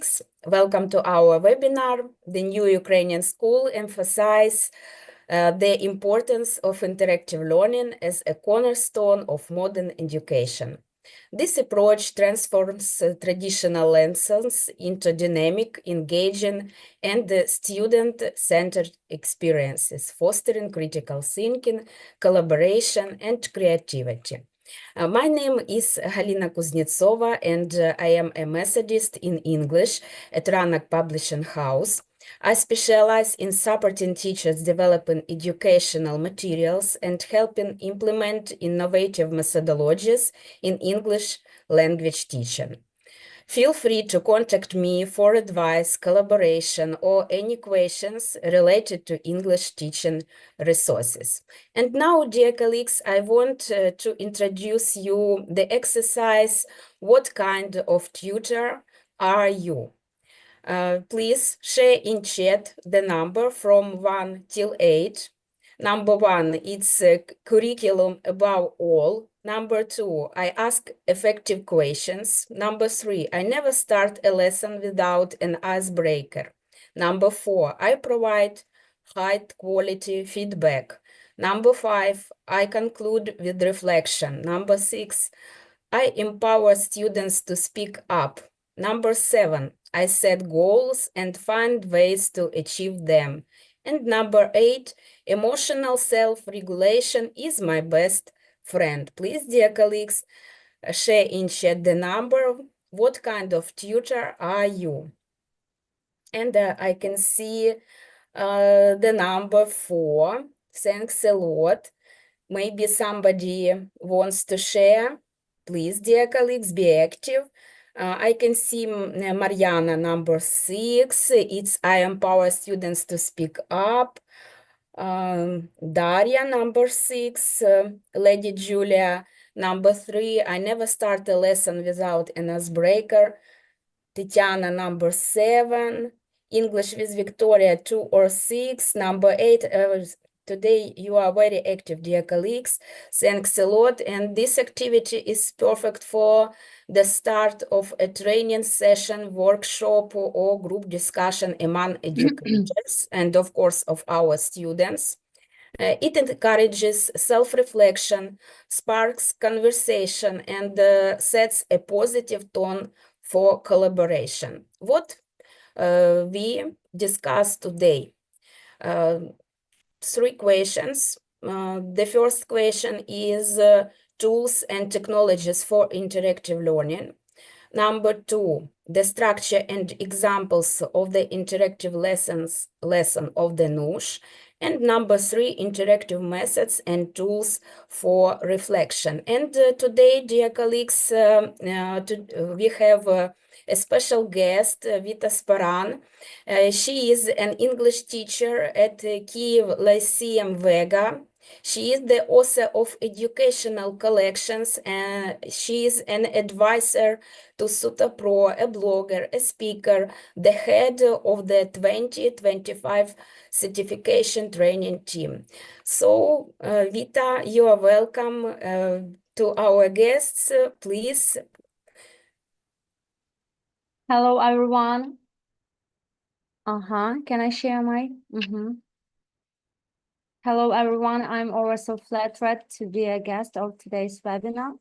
colleagues. Welcome to our webinar. The new Ukrainian school emphasizes the importance of interactive learning as a cornerstone of modern education. This approach transforms traditional lessons into dynamic, engaging, and student-centered experiences, fostering critical thinking, collaboration, and creativity. My name is Galina Kuznetsova, and I am a Methodist in English at Ranak Publishing House. I specialize in supporting teachers developing educational materials and helping implement innovative methodologies in English language teaching. Feel free to contact me for advice, collaboration, or any questions related to English teaching resources. And now, dear colleagues, I want to introduce you the exercise, what kind of tutor are you? Please share in chat the number from 1 till 8. Number 1, it's curriculum above all. Number 2, I ask effective questions. Number 3, I never start a lesson without an icebreaker. Number 4, I provide high quality feedback. Number 5, I conclude with reflection. Number 6, I empower students to speak up. Number 7, I set goals and find ways to achieve them. And number 8, emotional self-regulation is my best friend. Please, dear colleagues, share in chat the number. What kind of tutor are you? And I can see the number 4. Thanks a lot. Maybe somebody wants to share. Please, dear colleagues, be active. I can see Mariana, number 6. It's I empower students to speak up. Daria, number 6. Lady Julia, number 3. I never start a lesson without an icebreaker. Tatiana, number 7. English with Victoria, 2 or 6. Number 8. Today you are very active, dear colleagues. Thanks a lot. And this activity is perfect for the start of a training session, workshop, or group discussion among educators and, of course, of our students. It encourages self-reflection, sparks conversation, and sets a positive tone for collaboration. What we discussed today. 3 questions. The first question is tools and technologies for interactive learning. Number 2, the structure and examples of the interactive lesson of the NUS. And number 3, interactive methods and tools for reflection. And today, dear colleagues, we have a special guest, Vita Sparan. She is an English teacher at Kyiv Lyceum Vega. She is the author of educational collections, and she is an advisor to Suta Pro, a blogger, a speaker, the head of the 2025 certification training team. So, Vita, you are welcome to our guests. Please. Hello, everyone. Can I share my? Hello, everyone. I'm always so flattered to be a guest of today's webinar,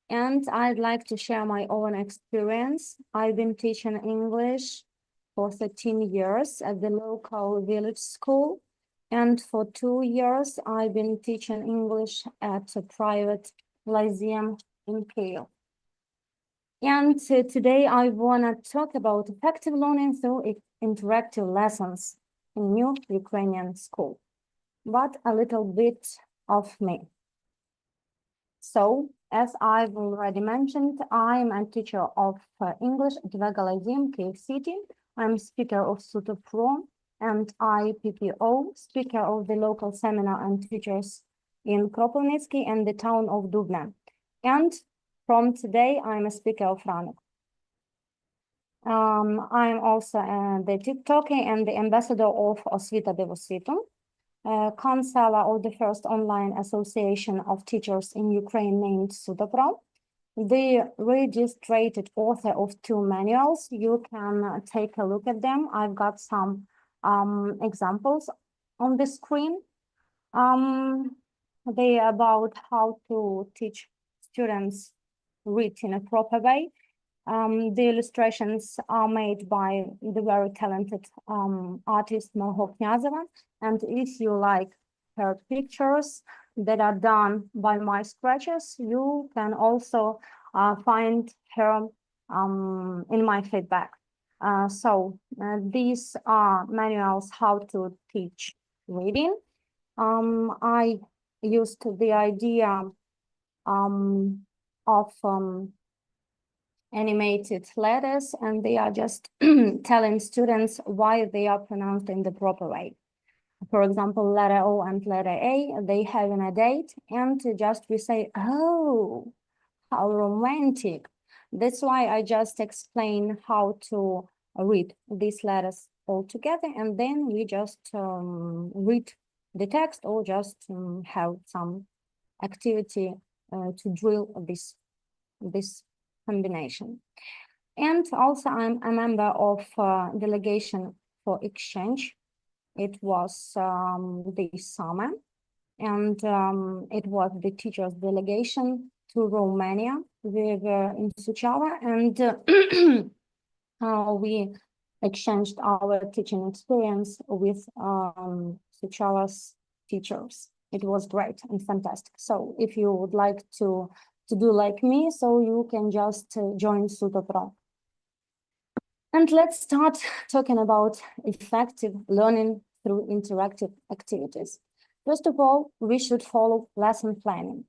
and I'd like to share my own experience. I've been teaching English for 13 years at the local village school, and for 2 years, I've been teaching English at a private lyceum in Kyiv. And today I want to talk about effective learning through interactive lessons in new Ukrainian school, but a little bit of me. So, as I've already mentioned, I'm a teacher of English at Vega Lyceum, Kyiv City. I'm speaker of Suta Pro and IPPO, speaker of the local seminar and teachers in Kropivnitsky and the town of Dubna. And from today, I'm a speaker of Ranak. I'm also the TikToker and the ambassador of Osvita Devosvitu, counselor of the first online association of teachers in Ukraine named Sutapro, the registered author of 2 manuals. You can take a look at them. I've got some examples on the screen. They are about how to teach students read in a proper way. The illustrations are made by the very talented artist Margot Knyazova. And if you like her pictures that are done by my scratches, you can also find her in my feedback. These are manuals how to teach reading. I used the idea of animated letters, and they are just telling students why they are pronounced in the proper way. For example, letter O and letter A, they have a date, and just we say, oh, how romantic. That's why I just explain how to read these letters all together, and then we just read the text or just have some activity to drill this combination. And also I'm a member of delegation for exchange. It was this summer, and it was the teachers' delegation to Romania. We were in Suceava, and we exchanged our teaching experience with Suceava's teachers. It was great and fantastic. So if you would like to do like me, so you can just join SutoPro. And let's start talking about effective learning through interactive activities. First of all, we should follow lesson planning.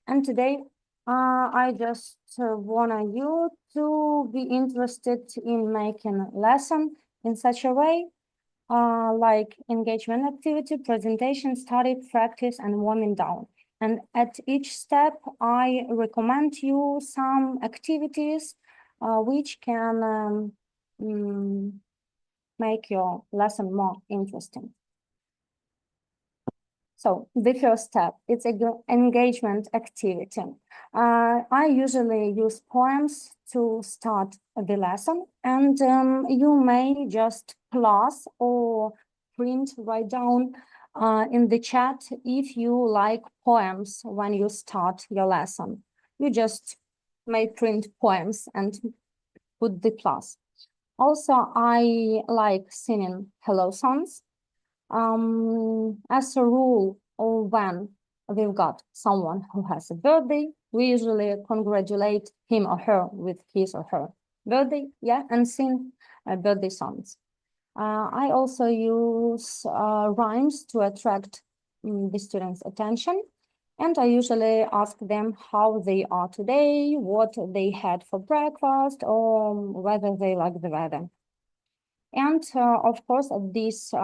And today, I just want you to be interested in making a lesson in such a way, like engagement activity, presentation, study, practice, and warming down. And at each step, I recommend you some activities which can make your lesson more interesting. So the first step, it's an engagement activity. I usually use poems to start the lesson, and you may just plus or write down in the chat if you like poems when you start your lesson. You just may print poems and put the plus. Also, I like singing hello songs. As a rule, or when we've got someone who has a birthday, we usually congratulate him or her with his or her birthday, yeah, and sing birthday songs. I also use rhymes to attract the students' attention, and I usually ask them how they are today, what they had for breakfast, or whether they like the weather. And of course, at this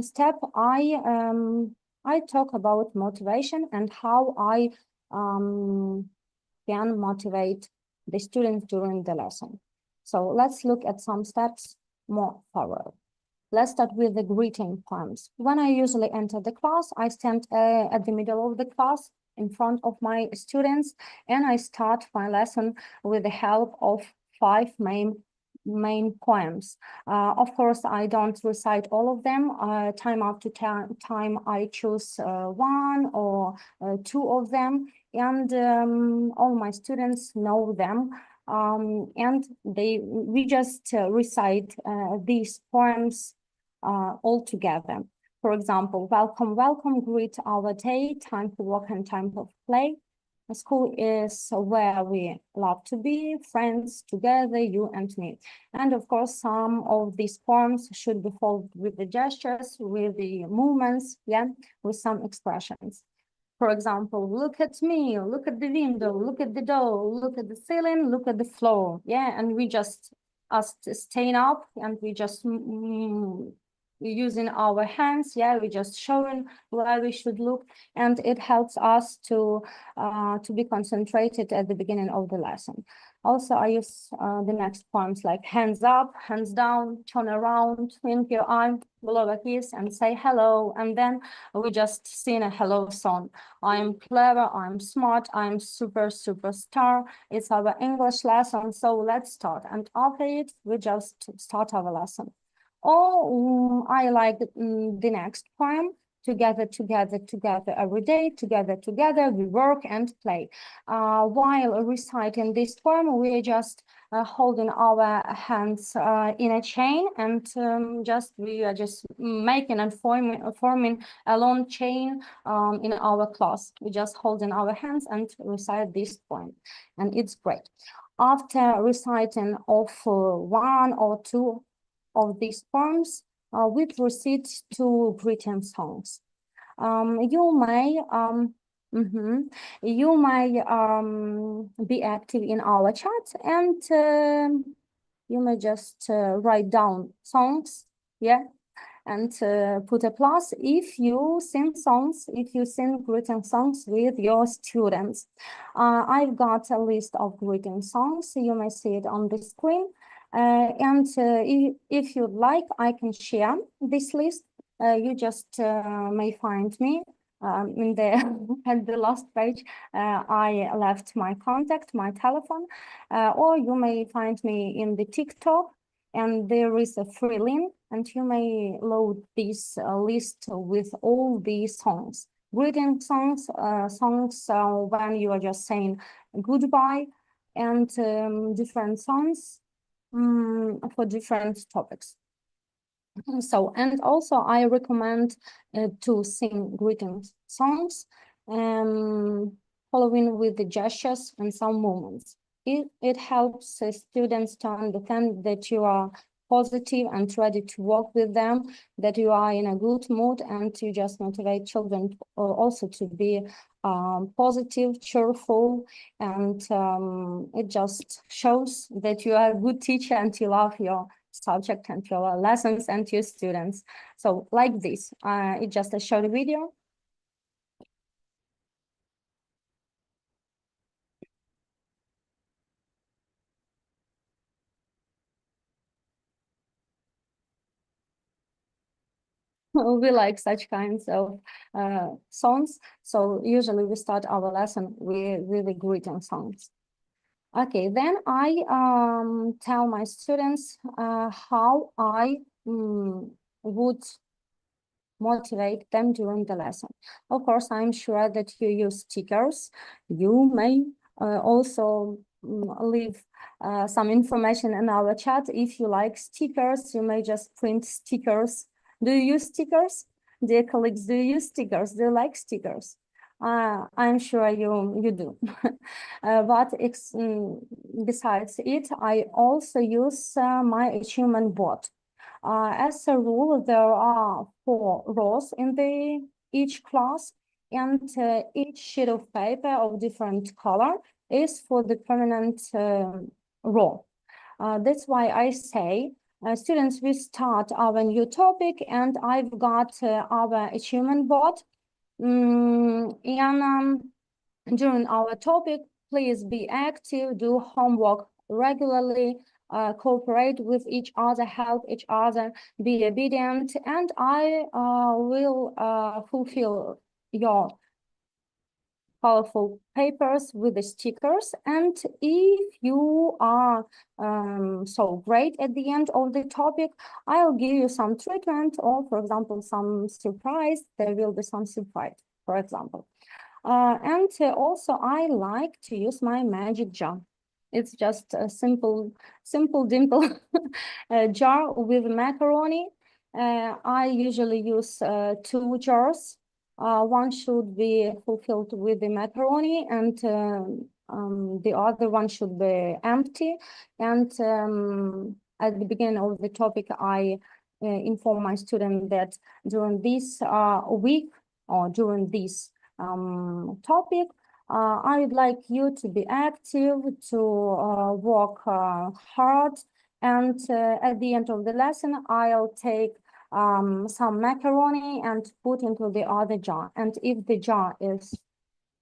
step, I talk about motivation and how I can motivate the students during the lesson. So let's look at some steps more thorough. Let's start with the greeting poems. When I usually enter the class, I stand at the middle of the class in front of my students, and I start my lesson with the help of 5 main poems. Of course, I don't recite all of them. Time after time, I choose 1 or 2 of them, and all my students know them. And we just recite these poems all together. For example, welcome, welcome, greet our day, time for work and time for play. School is where we love to be, friends together, you and me. And of course, some of these poems should be followed with the gestures, with the movements, yeah, with some expressions. For example, look at me, look at the window, look at the door, look at the ceiling, look at the floor, yeah, and we just stand up and we just using our hands. Yeah, we're just showing where we should look, and it helps us to be concentrated at the beginning of the lesson. Also, I use the next poems like hands up, hands down, turn around, wink your eye, blow a kiss, and say hello. And then we just sing a hello song. I'm clever, I'm smart, I'm superstar. It's our English lesson, so let's start. And after it, we just start our lesson. Or I like the next poem. Together every day, together, we work and play. While reciting this poem, we are just holding our hands in a chain, and we are just making and forming a long chain in our class. We just holding our hands and recite this poem, and it's great. After reciting of one or two of these poems, we proceed to greeting songs. You may be active in our chat, and you may just write down songs, yeah, and put a plus if you sing songs, if you sing greeting songs with your students. I've got a list of greeting songs, so you may see it on the screen. And if you'd like, I can share this list. You just may find me in the at the last page. I left my contact, my telephone, or you may find me in the TikTok, and there is a free link, and you may load this list with all these songs. Greeting songs, when you are just saying goodbye, and different songs for different topics. So, and also I recommend to sing greeting songs, following with the gestures and some movements. It helps students to understand that you are positive and ready to work with them, that you are in a good mood, and to just motivate children also to be positive, cheerful, and it just shows that you are a good teacher and you love your subject and your lessons and your students. So like this, it's just a short video. We like such kinds of songs. So usually we start our lesson with the greeting songs. Okay, then I tell my students how I would motivate them during the lesson. Of course, I'm sure that you use stickers. You may also leave some information in our chat. If you like stickers, you may just print stickers. Do you use stickers? Dear colleagues, do you use stickers? Do you like stickers? I'm sure you do. But besides it, I also use my achievement board. As a rule, there are 4 rows in each class, and each sheet of paper of different color is for the permanent row. That's why I say, students, we start our new topic, and I've got our achievement board. And during our topic, please be active, do homework regularly, cooperate with each other, help each other, be obedient, and I will fulfill your colorful papers with the stickers. And if you are so great at the end of the topic, I'll give you some treatment, or for example, some surprise. There will be some surprise, for example. And also I like to use my magic jar. It's just a simple dimple jar with macaroni. I usually use 2 jars. One should be fulfilled with the macaroni, and the other one should be empty. And at the beginning of the topic, I inform my student that during this week, or during this topic, I would like you to be active, to work hard, and at the end of the lesson, I'll take some macaroni and put into the other jar. And if the jar is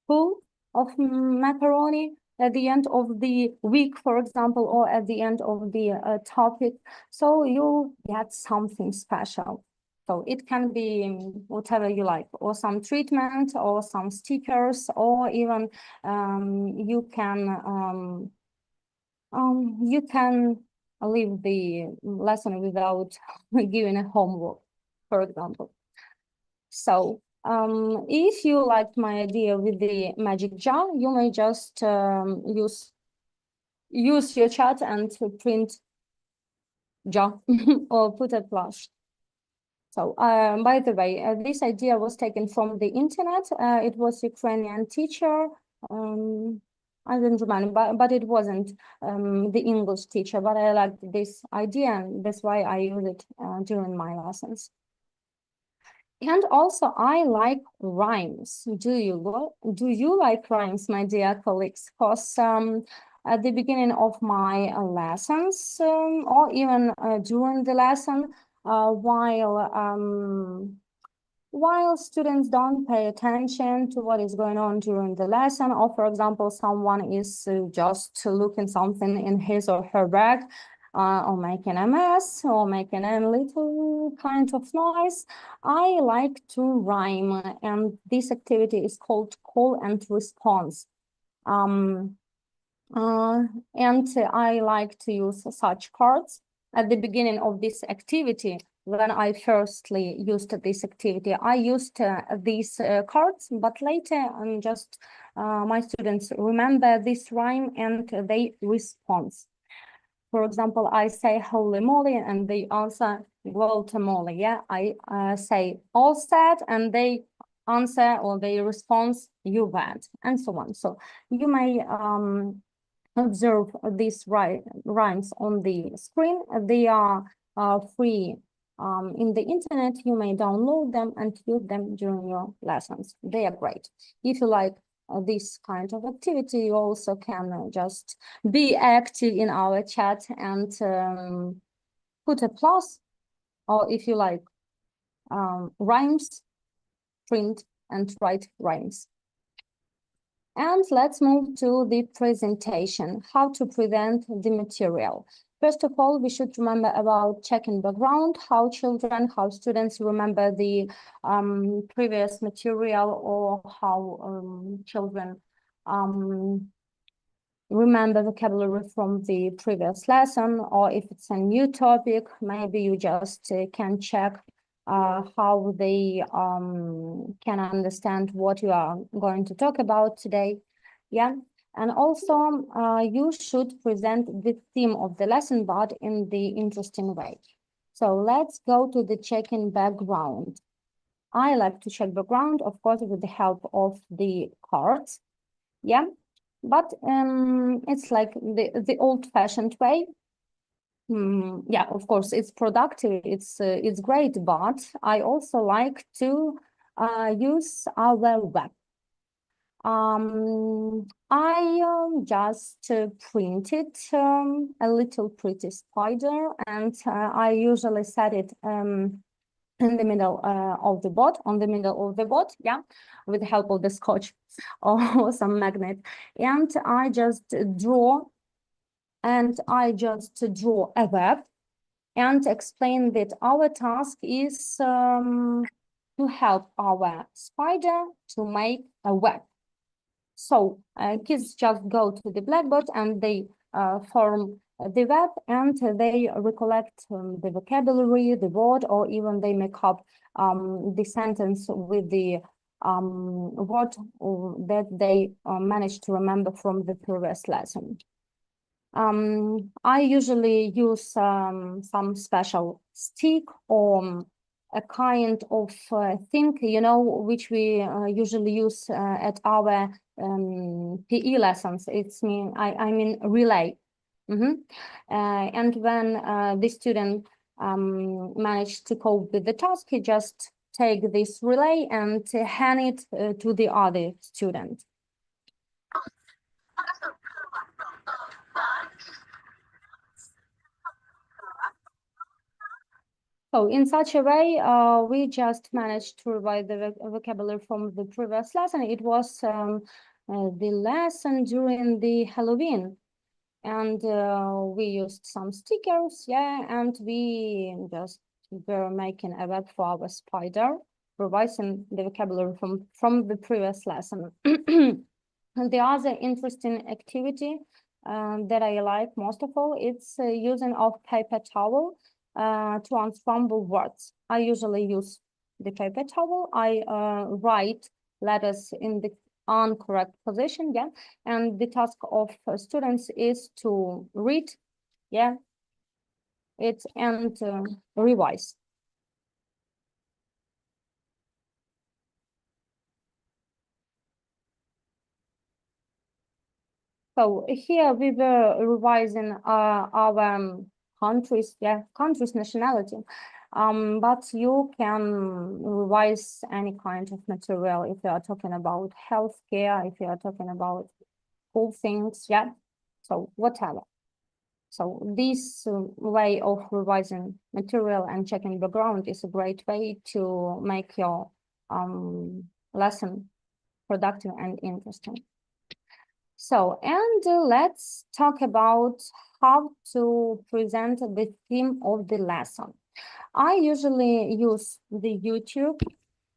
full of macaroni at the end of the week, for example, or at the end of the topic, so you get something special. So it can be whatever you like, or some treatment, or some stickers, or even you can leave the lesson without giving a homework, for example. So if you liked my idea with the magic jar, you may just use your chat and print jar or put a plus. So by the way, this idea was taken from the internet. It was Ukrainian teacher. I don't remember, but it wasn't the English teacher, but I liked this idea, and that's why I use it during my lessons. And also, I like rhymes. Do you like rhymes, my dear colleagues? Because at the beginning of my lessons, or even during the lesson, while students don't pay attention to what is going on during the lesson, or for example, someone is just looking something in his or her bag, or making a mess, or making a little kind of noise, I like to rhyme, and this activity is called call and response. And I like to use such cards at the beginning of this activity. When I firstly used this activity, I used these cards, but later my students remember this rhyme and they respond. For example, I say holy moly and they answer guacamole. Yeah, I say all set and they answer or they respond you bet, and so on. So you may observe these rhymes on the screen. They are free in the internet. You may download them and use them during your lessons. They are great. If you like this kind of activity, you also can just be active in our chat and put a plus, or if you like rhymes, print and write rhymes. And let's move to the presentation, how to present the material. First of all, we should remember about checking background, how students remember the previous material, or how children remember vocabulary from the previous lesson, or if it's a new topic, maybe you just can check how they can understand what you are going to talk about today. Yeah, and also you should present the theme of the lesson, but in the interesting way. So let's go to the checking background. I like to check background, of course, with the help of the cards. Yeah, but it's like the old-fashioned way. Yeah, of course, it's productive, it's great, but I also like to use our web. I just printed a little pretty spider, and I usually set it in the middle of the board, yeah, with the help of the scotch or some magnet, and I just draw a web and explain that our task is to help our spider to make a web. So kids just go to the blackboard and they form the web, and they recollect the vocabulary, the word, or even they make up the sentence with the word that they managed to remember from the previous lesson. I usually use some special stick or a kind of thing, you know, which we usually use at our PE lessons. I mean relay. And when the student managed to cope with the task, he just take this relay and hand it to the other student. So in such a way, we just managed to revise the vocabulary from the previous lesson. It was the lesson during the Halloween. And we used some stickers, yeah, and we just were making a web for our spider, revising the vocabulary from the previous lesson. And the other interesting activity that I like most of all, it's using of paper towel to ensemble words. I usually use the paper towel. I write letters in the incorrect position, yeah, and the task of students is to read, yeah, it and revise. So here we were revising our countries, yeah, countries' nationality. But you can revise any kind of material if you are talking about healthcare, if you are talking about cool things, yeah, so whatever. So this way of revising material and checking background is a great way to make your lesson productive and interesting. So, and let's talk about how to present the theme of the lesson. I usually use the YouTube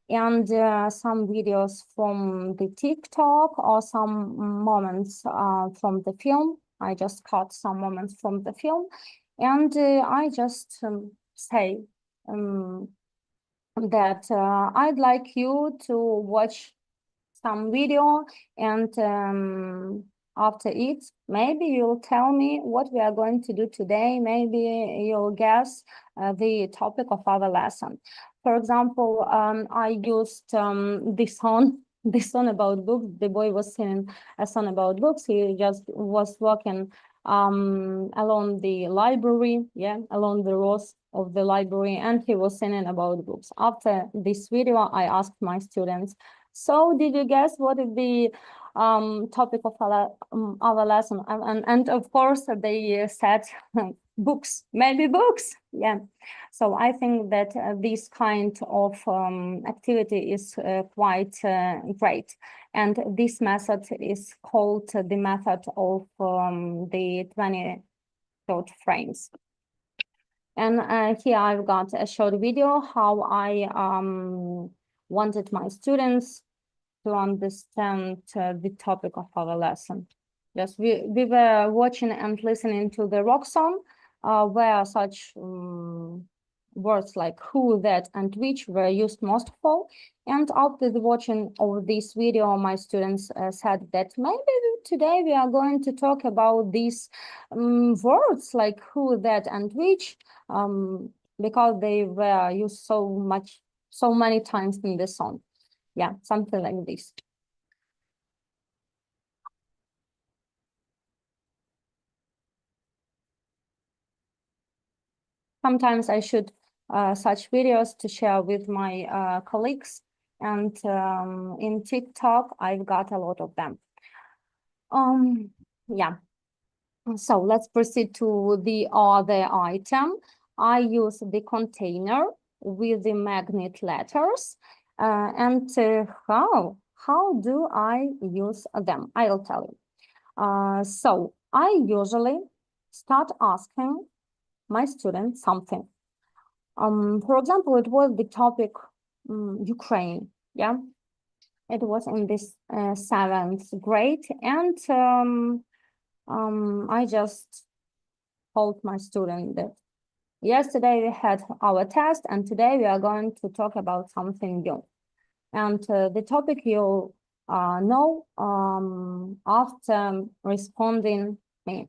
and some videos from the TikTok or some moments from the film. I just cut some moments from the film, and I just say that I'd like you to watch some video, and after it, maybe you'll tell me what we are going to do today. Maybe you'll guess the topic of our lesson. For example, I used this song about books. The boy was singing a song about books. He just was walking along the library, yeah, along the rows of the library, and he was singing about books. After this video, I asked my students, so did you guess what is the topic of our lesson? And of course, they said books, maybe books. Yeah. So I think that this kind of activity is quite great. And this method is called the method of the 20 thought frames. And here I've got a short video how I wanted my students to understand the topic of our lesson. Yes, we were watching and listening to the rock song, where such words like who, that, and which were used most of all. And after the watching of this video, my students said that maybe today we are going to talk about these words like who, that, and which, because they were used so many times in the song. Yeah, something like this. Sometimes I shoot such videos to share with my colleagues, and in TikTok, I've got a lot of them. Yeah, so let's proceed to the other item. I use the container with the magnet letters. And how do I use them? I'll tell you. So I usually start asking my students something. For example, it was the topic Ukraine. Yeah, it was in this 7th grade, and I just told my student that yesterday we had our test, and today we are going to talk about something new. And the topic you'll know after responding me.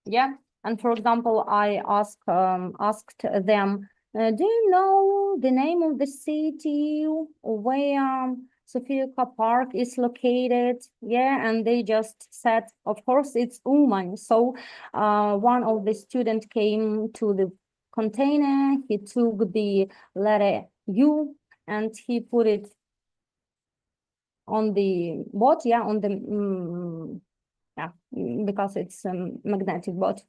Yeah. And for example, I asked them, do you know the name of the city where Sofia Park is located? Yeah, and they just said, of course, it's Uman. So one of the students came to the container, he took the letter U and he put it on the boat, yeah, on the, yeah, because it's a magnetic boat.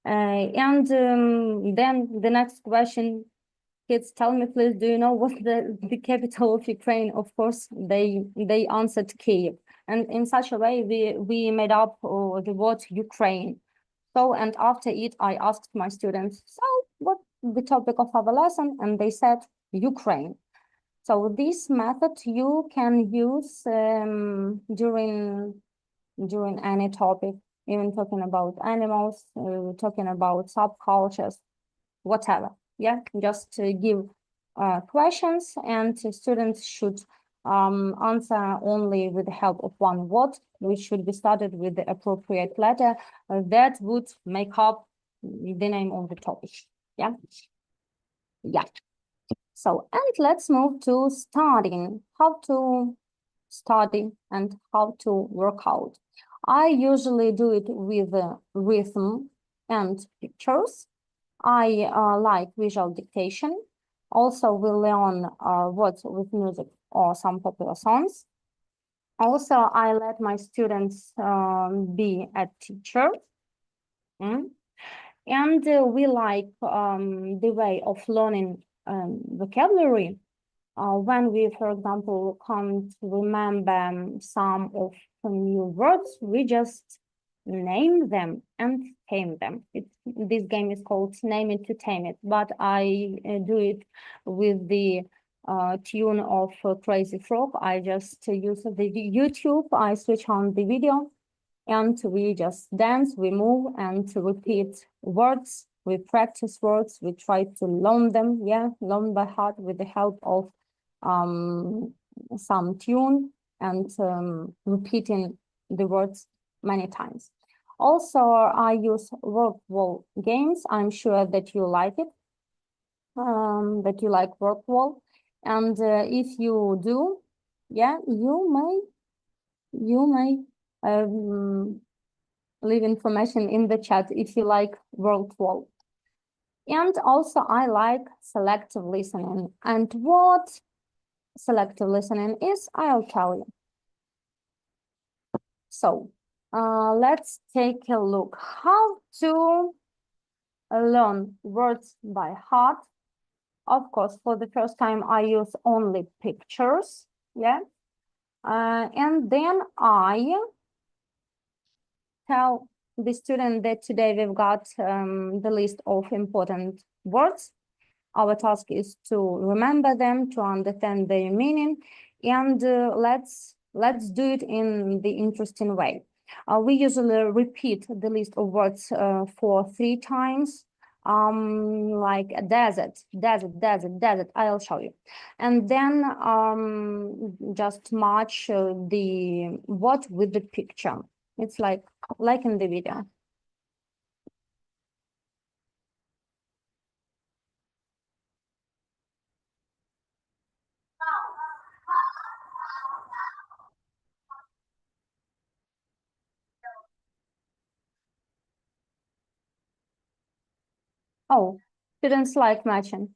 And then the next question kids, tell me please, do you know what the capital of Ukraine? Of course, they answered Kyiv. And in such a way, we made up the word Ukraine. So, and after it, I asked my students, so what's the topic of our lesson? And they said Ukraine. So this method you can use during any topic, even talking about animals, talking about subcultures, whatever. Yeah, just give questions, and students should answer only with the help of one word, which should be started with the appropriate letter that would make up the name of the topic. Yeah. Yeah. So, and let's move to studying, how to study and how to work out. I usually do it with rhythm and pictures. I like visual dictation. Also, we learn words with music or some popular songs. Also, I let my students be a teacher. And we like the way of learning vocabulary. When we, for example, can't remember some of the new words, we just name them and tame them. This game is called Name It to Tame It, but I do it with the tune of Crazy Frog. I just use the YouTube, I switch on the video, and we just dance, we move and repeat words. We practice words, we try to learn them, learn by heart with the help of some tune and repeating the words many times. Also, I use word wall games. I'm sure that you like it, that you like word wall. And if you do, you may leave information in the chat if you like word wall. And also, I like selective listening. And what selective listening is, I'll tell you. So let's take a look how to learn words by heart. Of course, for the first time, I use only pictures, and then I tell the student that today we've got the list of important words. Our task is to remember them, to understand their meaning, and let's do it in the interesting way. We usually repeat the list of words for 3 times, like a desert. I'll show you. And then just match the word with the picture. It's like in the video. Oh, students like matching.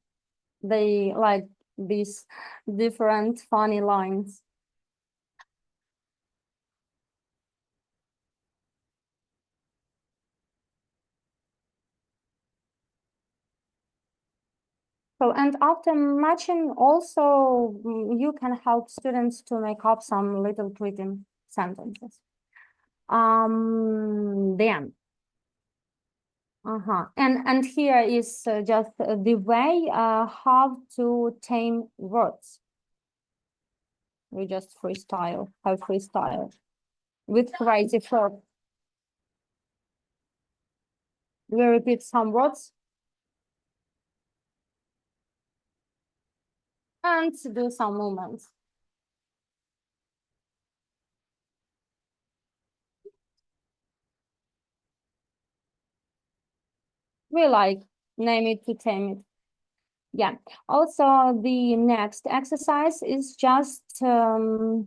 They like these different funny lines. So, and after matching, also you can help students to make up some little pretty sentences. Then. And here is just the way how to tame words. We just freestyle with Crazy Frog. We repeat some words and do some movements. We like name it to tame it. Yeah. Also, the next exercise is just to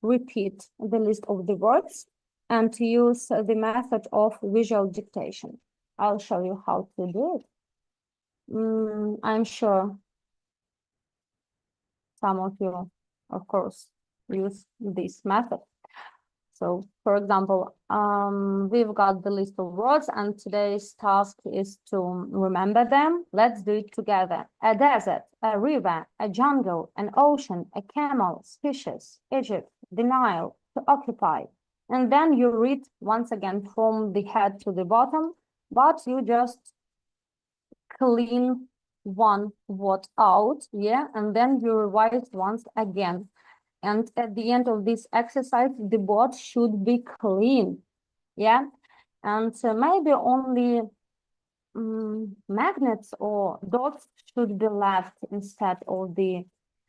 repeat the list of the words and to use the method of visual dictation. I'll show you how to do it. I'm sure some of you, of course, use this method. So, for example, we've got the list of words, and today's task is to remember them. Let's do it together. A desert, a river, a jungle, an ocean, a camel, species, Egypt, the Nile, to occupy. And then you read once again from the head to the bottom, but you just clean one word out, yeah, and then you revise once again. And at the end of this exercise, the board should be clean, yeah? And maybe only magnets or dots should be left instead of the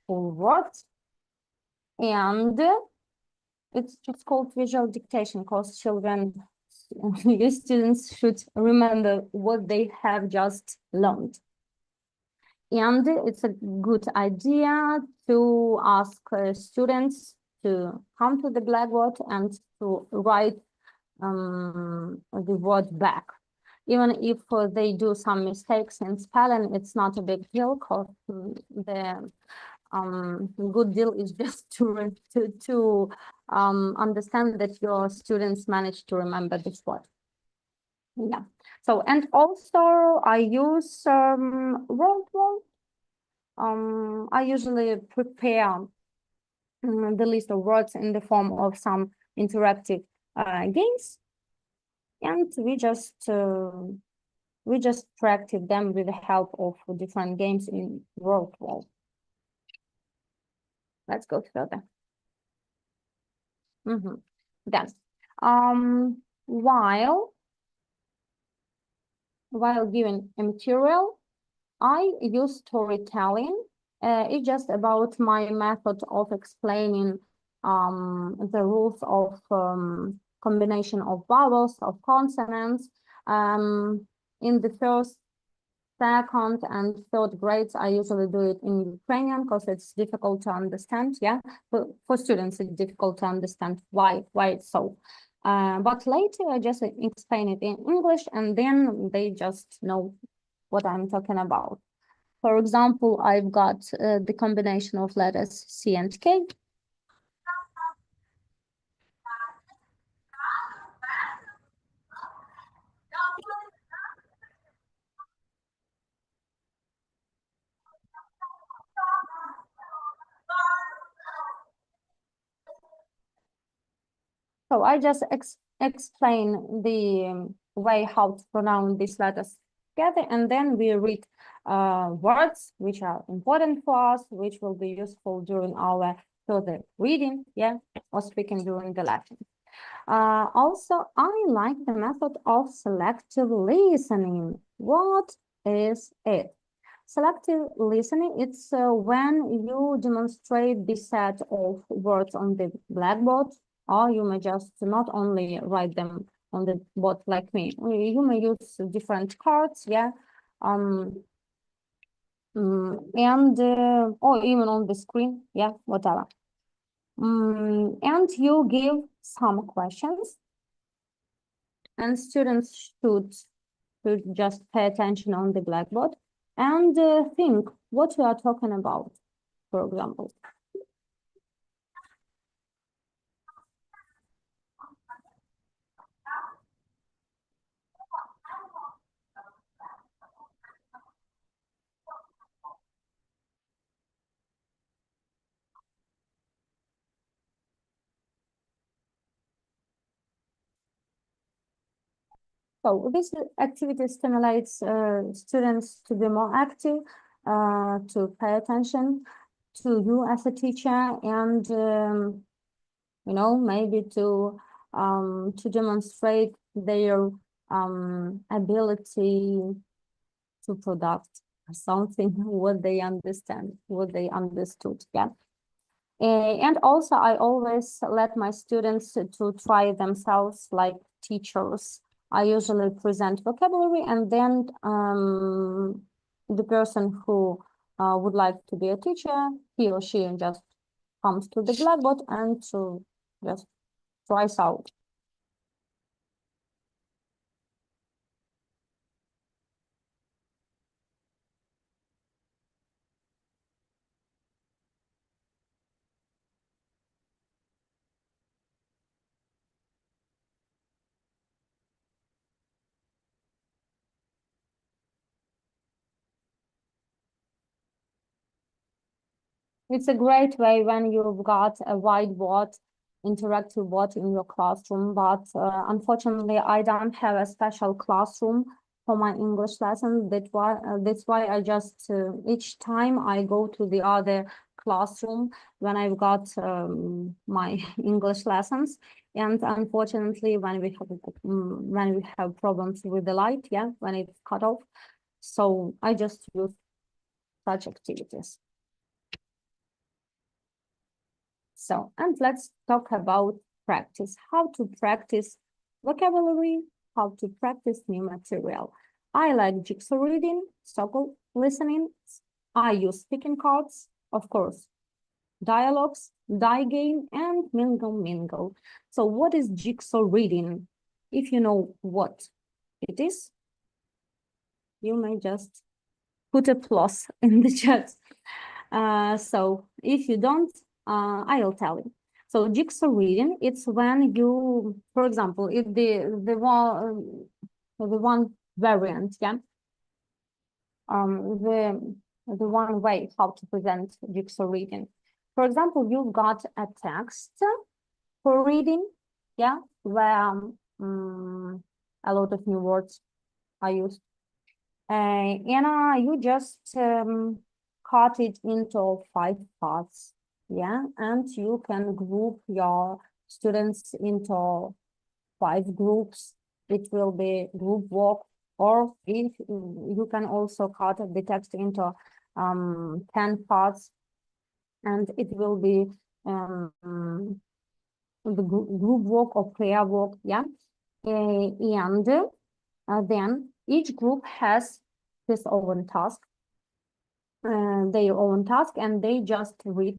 full words. And it's called visual dictation, because children, your students should remember what they have just learned. And it's a good idea to ask students to come to the blackboard and to write the word back. Even if they do some mistakes in spelling, it's not a big deal, because the good deal is just to understand that your students managed to remember this word. Yeah. So, and also I use roll. I usually prepare the list of words in the form of some interactive games, and we just practice them with the help of different games in roll. Let's go further. Then, while giving a material, I use storytelling. It's just about my method of explaining the rules of combination of vowels, of consonants. In the first, second, and third grades, I usually do it in Ukrainian because it's difficult to understand. Yeah, for students, it's difficult to understand why it's so. But later, I just explain it in English, and then they just know what I'm talking about. For example, I've got the combination of letters C and K. So I just explain the way how to pronounce these letters together, and then we read words which are important for us, which will be useful during our further reading, yeah, or speaking during the lesson. Also, I like the method of selective listening. What is it? Selective listening, it's when you demonstrate the set of words on the blackboard, or you may just not only write them on the board like me. You may use different cards, yeah, and or even on the screen, yeah, whatever. And you give some questions, and students should just pay attention on the blackboard and think what we are talking about, for example. So this activity stimulates students to be more active, to pay attention to you as a teacher, and you know, maybe to demonstrate their ability to product something what they understand, what they understood. Yeah. And also, I always let my students to try themselves like teachers. I usually present vocabulary, and then the person who would like to be a teacher, he or she just comes to the blackboard and to just tries out. It's a great way when you've got a whiteboard, interactive board in your classroom, but unfortunately, I don't have a special classroom for my English lesson. That's why I just, each time I go to the other classroom when I've got my English lessons. And unfortunately, when we have problems with the light, yeah, when it's cut off, so I just use such activities. So, and let's talk about practice, how to practice vocabulary, how to practice new material. I like jigsaw reading, circle listening. I use speaking cards, of course, dialogues, die game, and mingle. So what is jigsaw reading? If you know what it is, you may just put a plus in the chat. So if you don't, I'll tell you. So jigsaw reading, it's when you, for example, if the one variant, yeah, the one way how to present jigsaw reading. For example, you've got a text for reading, yeah, where a lot of new words are used, and you just cut it into 5 parts. Yeah, and you can group your students into 5 groups. It will be group work, or if you can also cut the text into 10 parts, and it will be the group work or prayer work. Yeah, and then each group has his own task, their own task, and they just read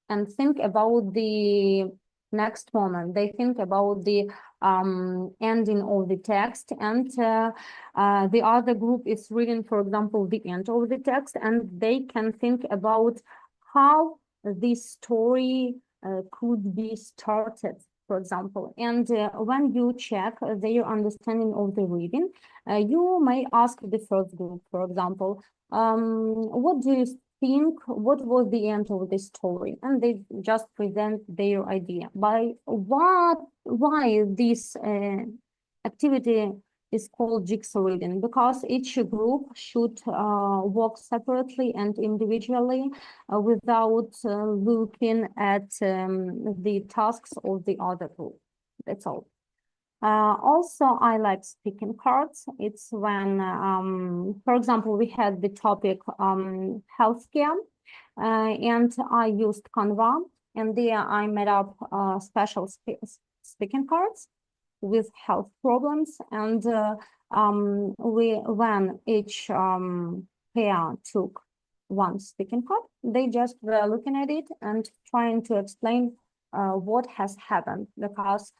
and think about the next moment. They think about the ending of the text, and the other group is reading, for example, the end of the text, and they can think about how this story could be started, for example. And when you check their understanding of the reading, you may ask the first group, for example, what do you think, what was the end of the story? And they just present their idea. Why this activity is called jigsaw reading? Because each group should work separately and individually without looking at the tasks of the other group. That's all. Also, I like speaking cards. It's when, for example, we had the topic healthcare, and I used Canva, and there I made up special speaking cards with health problems, and when each pair took one speaking card, they just were looking at it and trying to explain what has happened, because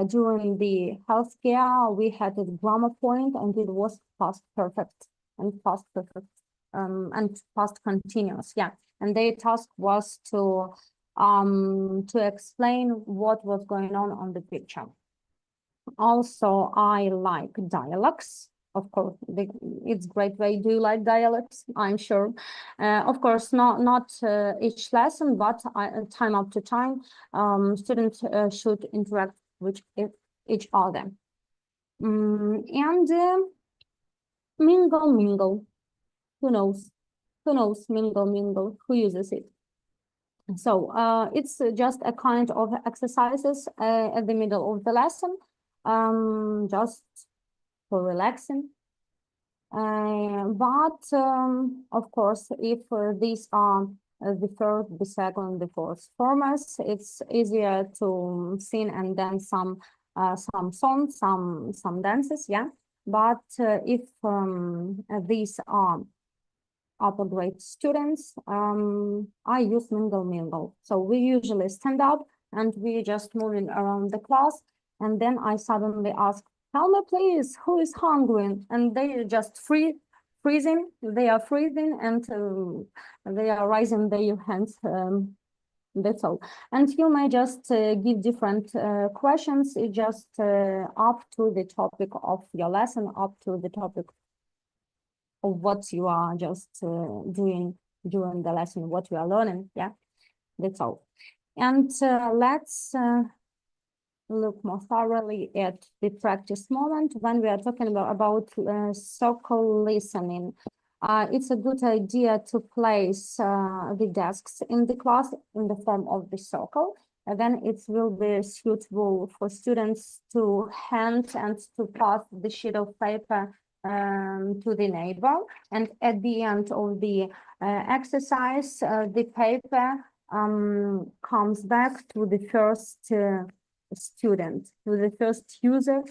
during the healthcare, we had a grammar point, and it was past perfect and past perfect and past continuous. Yeah, and their task was to explain what was going on the picture. Also, I like dialogues. Of course, it's great way. Do you like dialects? I'm sure. Of course, not each lesson, but time after time, students should interact with each other. And mingle. Who knows? Mingle. Who uses it? So it's just a kind of exercises at the middle of the lesson, just for relaxing. But of course, if these are the first, the second, the fourth formats, it's easier to sing and then some songs, some dances, yeah. But if these are upper grade students, I use mingle. So we usually stand up and we just moving around the class, and then I suddenly ask, tell me please, who is hungry? And they just freezing, they are freezing, and they are raising their hands. That's all. And you may just give different questions, just up to the topic of your lesson, up to the topic of what you are just doing during the lesson what we are learning. Yeah, that's all. And let's look more thoroughly at the practice moment when we are talking about circle listening. It's a good idea to place the desks in the class in the form of the circle. And then it will be suitable for students to hand and to pass the sheet of paper to the neighbor. And at the end of the exercise, the paper comes back to the first student, to the first user.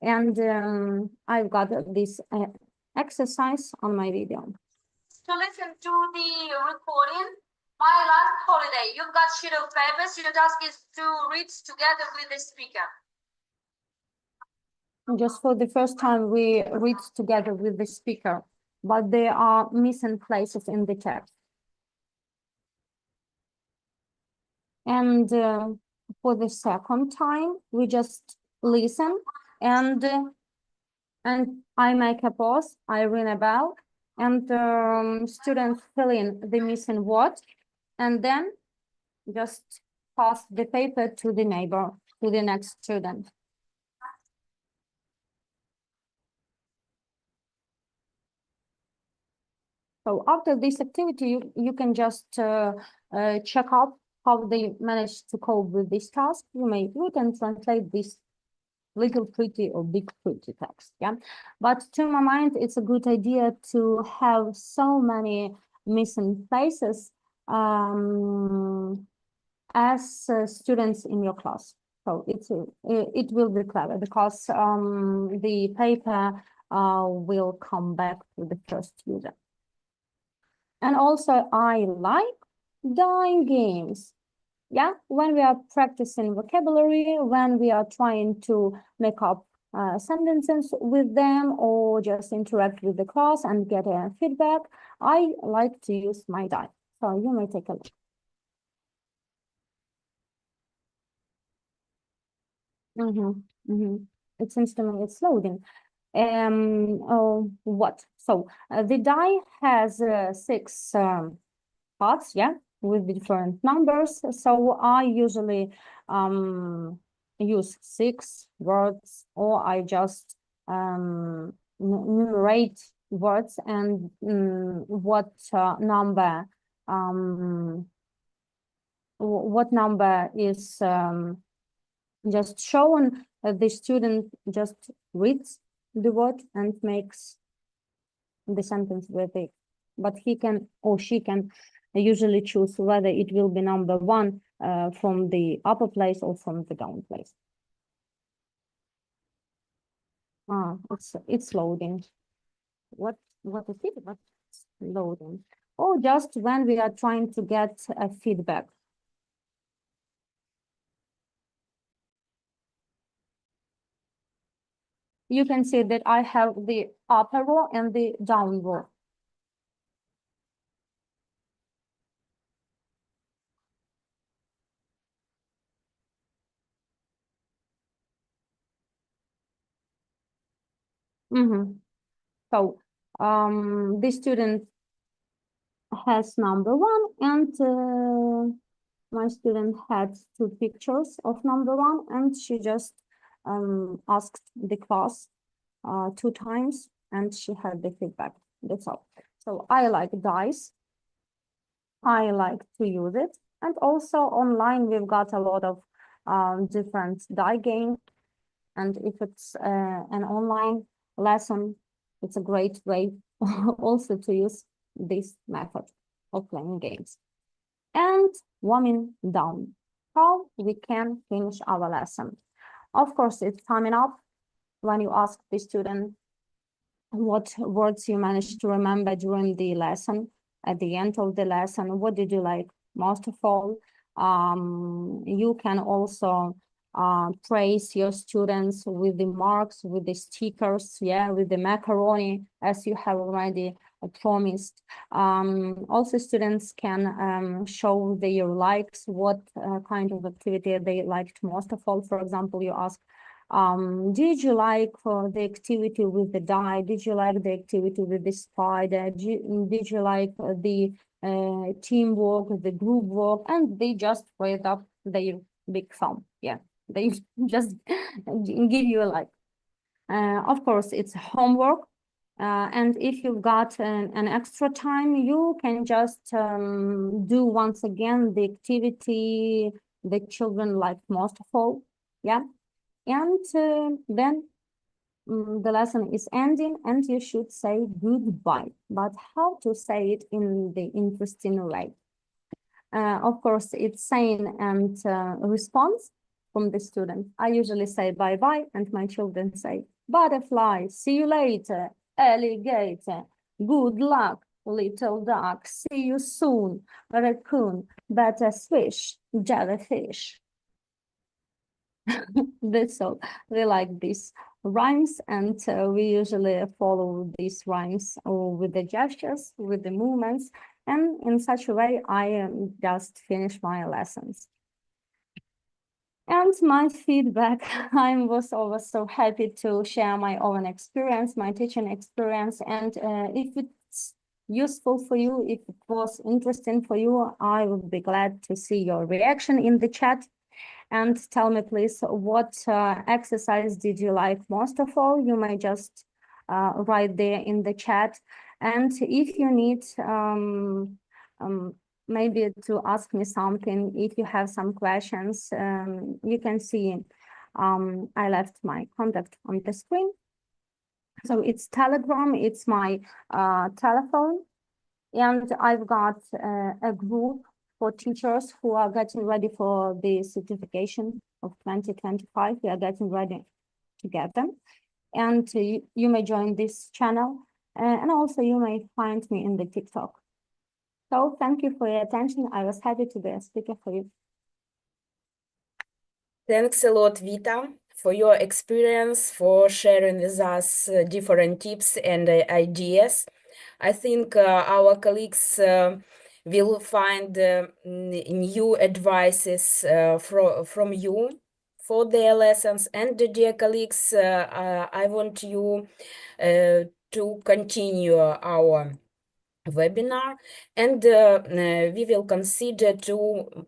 And I've got this exercise on my video. To listen to the recording, my last holiday, you've got sheet of papers. Your task is to read together with the speaker. Just for the first time, we read together with the speaker, but there are missing places in the text. And for the second time, we just listen and I make a pause, I ring a bell, and students fill in the missing word, and then just pass the paper to the neighbor, to the next student. So after this activity, you can just check out how they managed to cope with this task. You can translate this little pretty or big pretty text, yeah. But to my mind, it's a good idea to have so many missing places as students in your class. So it will be clever because the paper will come back to the first user. And also, I like drawing games. Yeah, when we are practicing vocabulary, when we are trying to make up sentences with them or just interact with the class and get a feedback, I like to use my die. So you may take a look. It seems to me it's loading. What? So the die has 6 parts, yeah, with different numbers. So I usually use 6 words, or I just numerate words and what number is just shown. The student just reads the word and makes the sentence with it, but he can or she can usually choose whether it will be number 1 from the upper place or from the down place. It's loading. What is it? What's loading? Or just when we are trying to get a feedback. You can see that I have the upper row and the down row. So the student has number 1, and my student had 2 pictures of number 1, and she just asked the class 2 times, and she had the feedback. That's all. So I like dice. I like to use it, and also online we've got a lot of different die games, and if it's an online lesson, it's a great way also to use this method of playing games. And warming down, how we can finish our lesson. Of course, it's coming up when you ask the student what words you managed to remember during the lesson. At the end of the lesson, what did you like most of all? You can also praise your students with the marks, with the stickers, yeah, with the macaroni, as you have already promised. Also, students can show their likes, what kind of activity they liked most of all. For example, you ask Did you like the activity with the die? Did you like the activity with the spider? Did you like the teamwork, the group work? And they just raise up their big thumb. Yeah, they just give you a like. Of course, it's homework. And if you've got an extra time, you can just do once again the activity the children like most of all. Yeah. And then the lesson is ending and you should say goodbye. But how to say it in the interesting way? Of course, it's saying and response from the student. I usually say bye-bye and my children say butterfly, see you later, alligator, good luck, little duck, see you soon, raccoon, better fish, jellyfish. That's all. They like these rhymes, and we usually follow these rhymes with the gestures, with the movements, and in such a way I just finish my lessons. And my feedback, I was always so happy to share my own experience, my teaching experience, and if it's useful for you, if it was interesting for you, I would be glad to see your reaction in the chat. And tell me, please, what exercise did you like most of all? You may just write there in the chat. And if you need maybe to ask me something, if you have some questions, you can see I left my contact on the screen. So it's Telegram, it's my telephone, and I've got a group for teachers who are getting ready for the certification of 2025. We are getting ready to get them. And you may join this channel. And also you may find me in the TikTok. So thank you for your attention. I was happy to be a speaker for you. Thanks a lot, Vita, for your experience, for sharing with us different tips and ideas. I think our colleagues will find new advices from you for their lessons. And dear colleagues, I want you to continue our webinar, and we will consider 2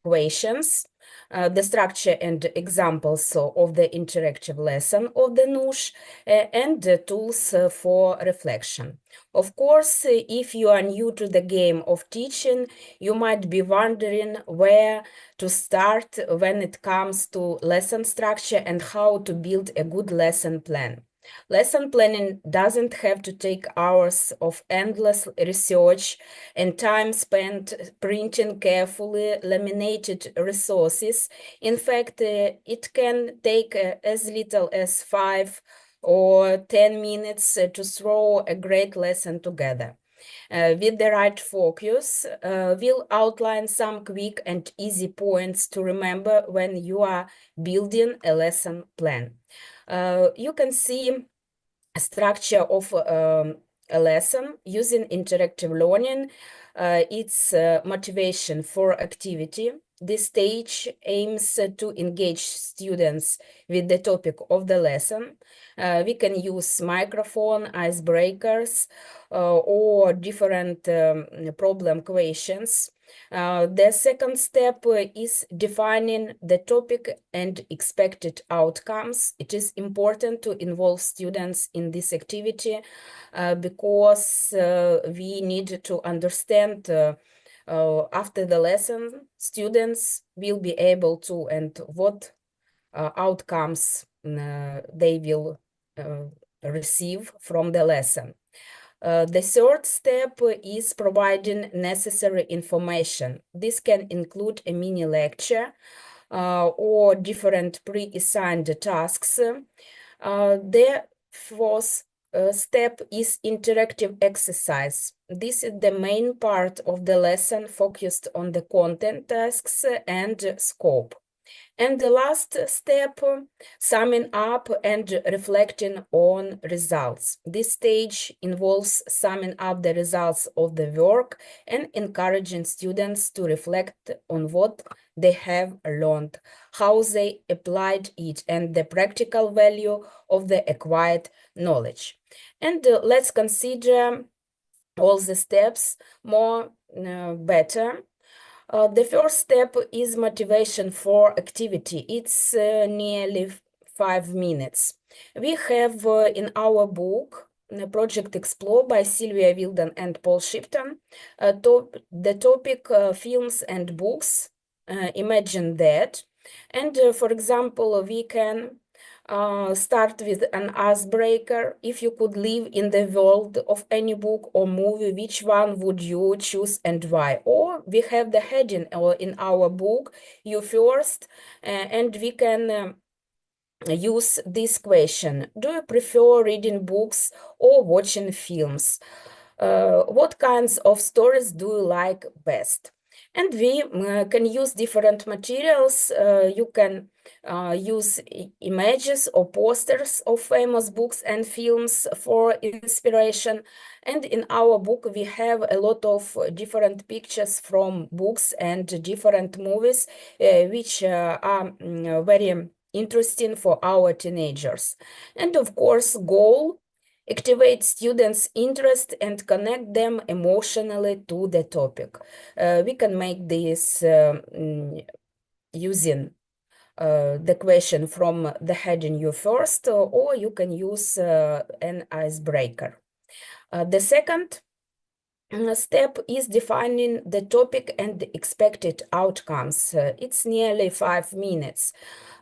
questions. The structure and examples of the interactive lesson of the NUS and the tools for reflection. Of course, if you are new to the game of teaching, you might be wondering where to start when it comes to lesson structure and how to build a good lesson plan. Lesson planning doesn't have to take hours of endless research and time spent printing carefully laminated resources. In fact, it can take as little as 5 or 10 minutes to throw a great lesson together. With the right focus, we'll outline some quick and easy points to remember when you are building a lesson plan. You can see a structure of a lesson using interactive learning. It's motivation for activity. This stage aims to engage students with the topic of the lesson. We can use microphone, icebreakers, or different problem questions. The second step is defining the topic and expected outcomes. It is important to involve students in this activity because we need to understand after the lesson, students will be able to, and what outcomes they will receive from the lesson. The third step is providing necessary information. This can include a mini lecture or different pre-assigned tasks. The fourth step is interactive exercise. This is the main part of the lesson focused on the content, tasks, and scope. And the last step, summing up and reflecting on results. This stage involves summing up the results of the work and encouraging students to reflect on what they have learned, how they applied it, and the practical value of the acquired knowledge. And let's consider all the steps more better. The first step is motivation for activity. It's nearly 5 minutes. We have in our book, Project Explore by Sylvia Wilden and Paul Shipton, the topic films and books. Imagine that. And for example, we can start with an icebreaker. If you could live in the world of any book or movie, which one would you choose and why? Or we have the heading in our book, You First, and we can use this question. Do you prefer reading books or watching films? What kinds of stories do you like best? And we can use different materials. You can use images or posters of famous books and films for inspiration. And in our book, we have a lot of different pictures from books and different movies, which are very interesting for our teenagers. And of course, goal, activate students' interest and connect them emotionally to the topic. We can make this using the question from the heading You First, or you can use an icebreaker. The second step is defining the topic and the expected outcomes. It's nearly 5 minutes.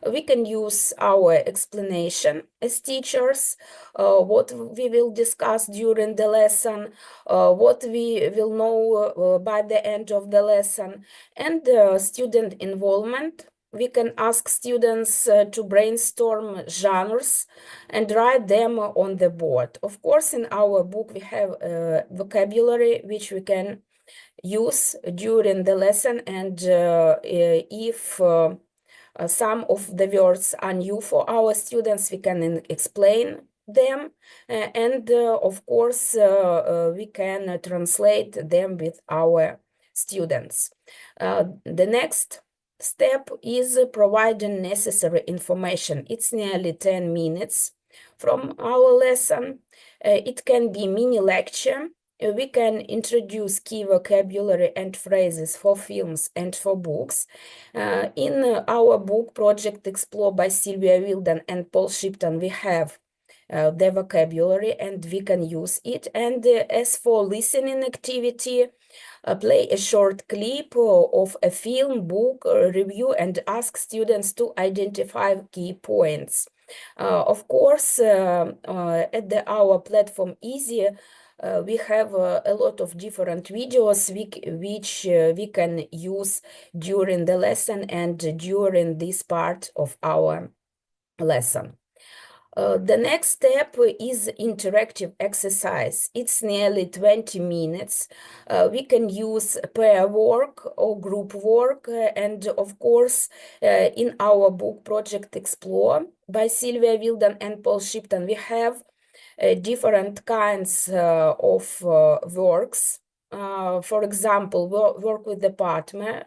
We can use our explanation as teachers, what we will discuss during the lesson, what we will know by the end of the lesson, and student involvement. We can ask students to brainstorm genres and write them on the board. Of course, in our book, we have vocabulary which we can use during the lesson, and if some of the words are new for our students, we can explain them, and of course, we can translate them with our students. The next step is providing necessary information. It's nearly 10 minutes from our lesson. It can be mini lecture. We can introduce key vocabulary and phrases for films and for books. In our book, Project Explore by Sylvia Wilden and Paul Shipton, we have the vocabulary and we can use it. And as for listening activity, play a short clip of a film, book, review, and ask students to identify key points. Of course, at our platform Easy, we have a lot of different videos which we can use during the lesson and during this part of our lesson. The next step is interactive exercise. It's nearly 20 minutes. We can use pair work or group work. And of course, in our book, Project Explore by Sylvia Wilden and Paul Shipton, we have different kinds of works. For example, work with the partner,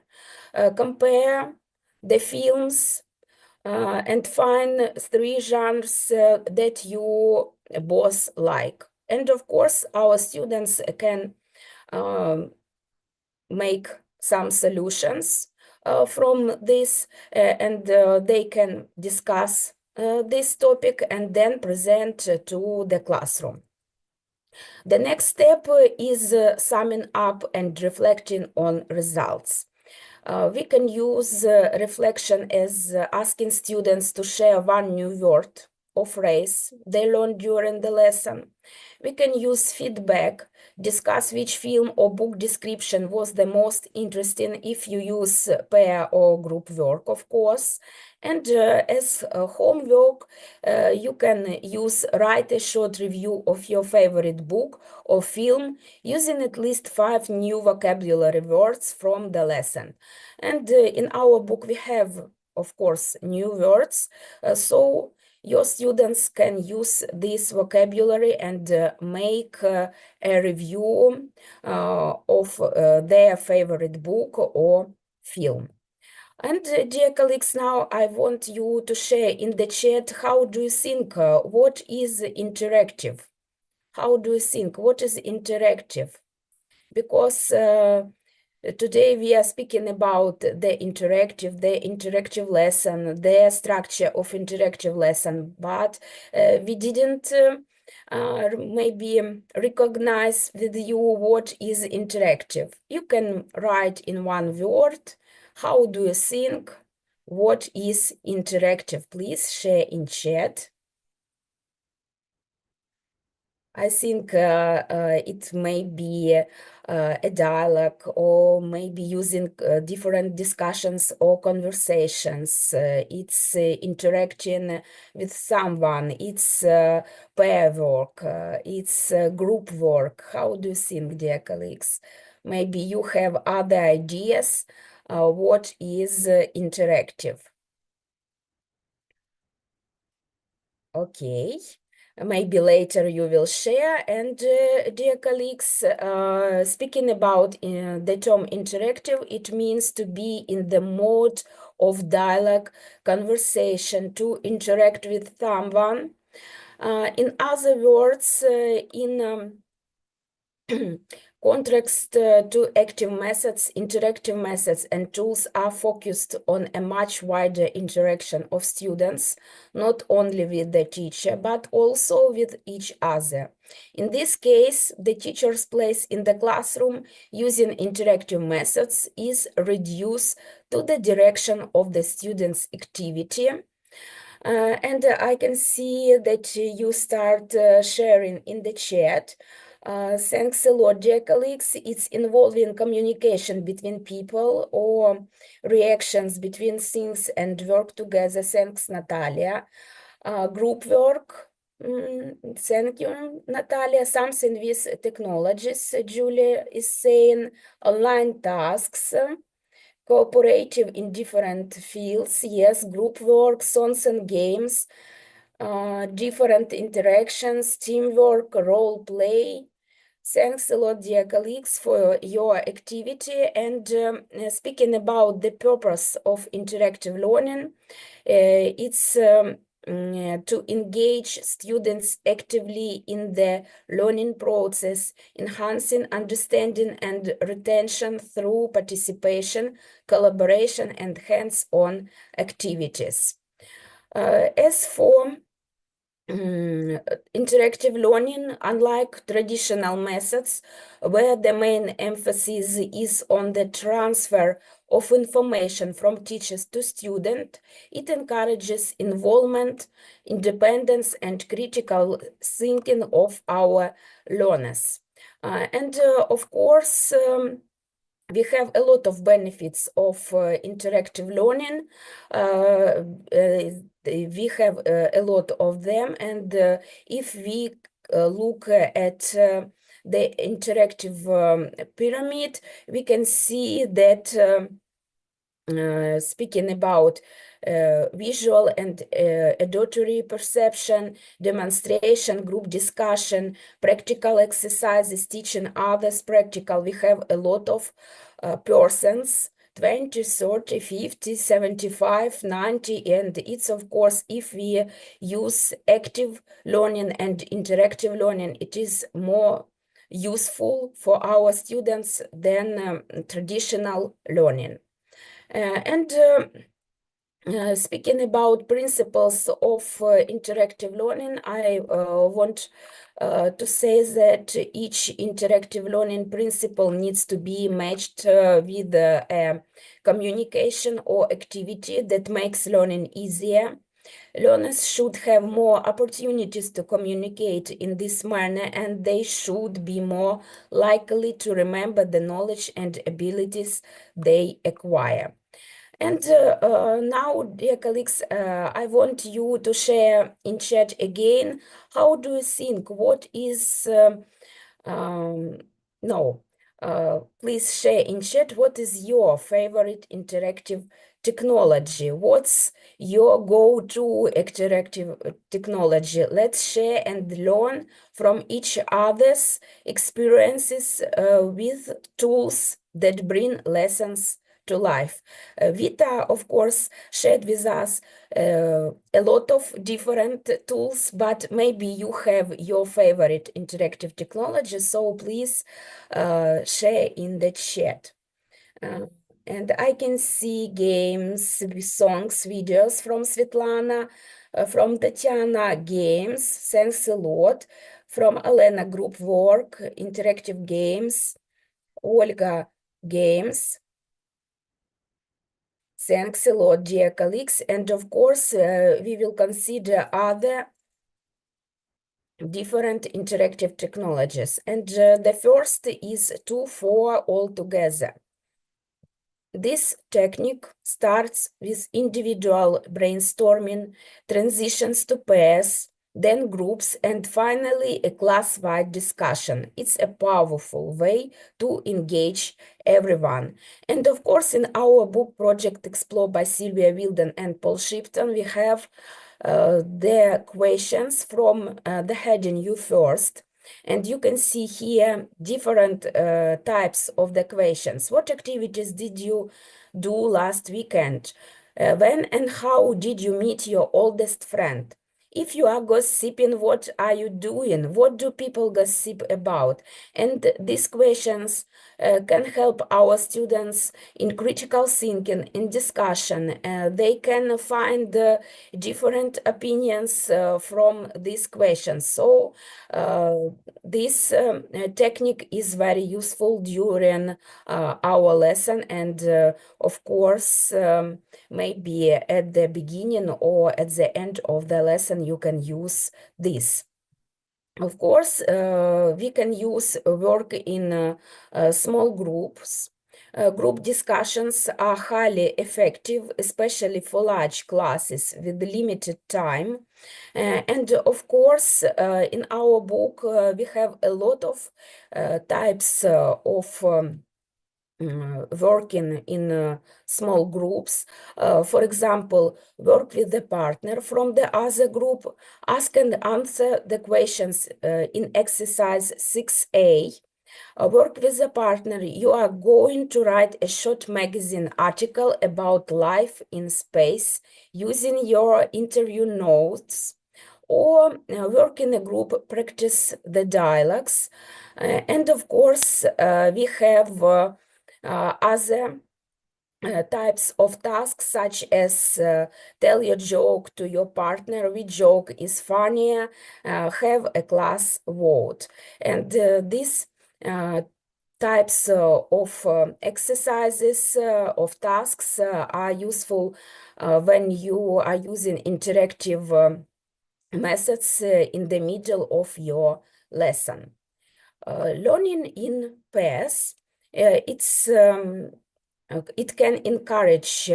compare the films, and find 3 genres that you both like. And of course, our students can make some solutions from this, and they can discuss this topic and then present to the classroom. The next step is summing up and reflecting on results. We can use reflection as asking students to share one new word or phrase they learned during the lesson. We can use feedback, discuss which film or book description was the most interesting if you use pair or group work, of course. And as homework, you can write a short review of your favorite book or film using at least 5 new vocabulary words from the lesson. And in our book, we have of course, new words. So your students can use this vocabulary and make a review of their favorite book or film. And dear colleagues, now I want you to share in the chat, how do you think, what is interactive? How do you think, what is interactive? Because today we are speaking about the interactive lesson, the structure of interactive lesson, but we didn't maybe recognize with you what is interactive. You can write in one word, how do you think, what is interactive? Please share in chat. I think it may be a dialogue, or maybe using different discussions or conversations. It's interacting with someone, it's pair work, it's group work. How do you think, dear colleagues? Maybe you have other ideas what is interactive. Okay. Maybe later you will share. And dear colleagues, speaking about the term interactive, it means to be in the mode of dialogue, conversation, to interact with someone. In other words, in context to active methods, interactive methods and tools are focused on a much wider interaction of students, not only with the teacher, but also with each other. In this case, the teacher's place in the classroom using interactive methods is reduced to the direction of the student's activity. And I can see that you start sharing in the chat. Thanks a lot, dear colleagues. It's involving communication between people or reactions between things and work together. Thanks, Natalia. Group work. Thank you, Natalia. Something with technologies, Julia is saying. Online tasks. Cooperative in different fields. Yes, group work, songs and games. Different interactions, teamwork, role play. Thanks a lot, dear colleagues, for your activity. And speaking about the purpose of interactive learning, it's to engage students actively in the learning process, enhancing understanding and retention through participation, collaboration, and hands-on activities. As for interactive learning, unlike traditional methods, where the main emphasis is on the transfer of information from teachers to student, it encourages involvement, independence, and critical thinking of our learners. And of course, we have a lot of benefits of interactive learning. We have a lot of them, and if we look at the interactive pyramid, we can see that speaking about visual and auditory perception, demonstration, group discussion, practical exercises, teaching others practical, we have a lot of persons, 20, 30, 50, 75, 90, and it's of course, if we use active learning and interactive learning, it is more useful for our students than traditional learning. Speaking about principles of interactive learning, I want to say that each interactive learning principle needs to be matched with a communication or activity that makes learning easier. Learners should have more opportunities to communicate in this manner, and they should be more likely to remember the knowledge and abilities they acquire. And now, dear colleagues, I want you to share in chat again, how do you think, what is, Please share in chat what is your favorite interactive technology. What's your go-to interactive technology? Let's share and learn from each other's experiences with tools that bring lessons to life. Vita, of course, shared with us a lot of different tools, but maybe you have your favorite interactive technology, so please share in the chat. And I can see games, songs, videos from Svetlana, from Tatiana, games, thanks a lot. From Elena, group work, interactive games. Olga, games. Thanks a lot, dear colleagues. And of course, we will consider other different interactive technologies. And the first is 2-4 altogether. This technique starts with individual brainstorming, transitions to pairs, then groups, and finally a class-wide discussion. It's a powerful way to engage everyone. And of course, in our book Project Explore by Sylvia Wilden and Paul Shipton, we have the questions from the heading You First. And you can see here different types of the questions. What activities did you do last weekend? When and how did you meet your oldest friend? If you are gossiping, what are you doing? What do people gossip about? And these questions can help our students in critical thinking, in discussion. They can find different opinions from these questions. So this technique is very useful during our lesson, and of course, maybe at the beginning or at the end of the lesson, you can use this. Of course, we can use work in small groups. Group discussions are highly effective, especially for large classes with limited time. And of course, in our book, we have a lot of types of working in small groups. For example, work with the partner from the other group, ask and answer the questions in exercise 6A. Work with a partner, you are going to write a short magazine article about life in space using your interview notes, or work in a group, practice the dialogues. And of course, we have other types of tasks, such as tell your joke to your partner, which joke is funnier, have a class vote. And these types of exercises, of tasks are useful when you are using interactive methods in the middle of your lesson. Learning in pairs, it can encourage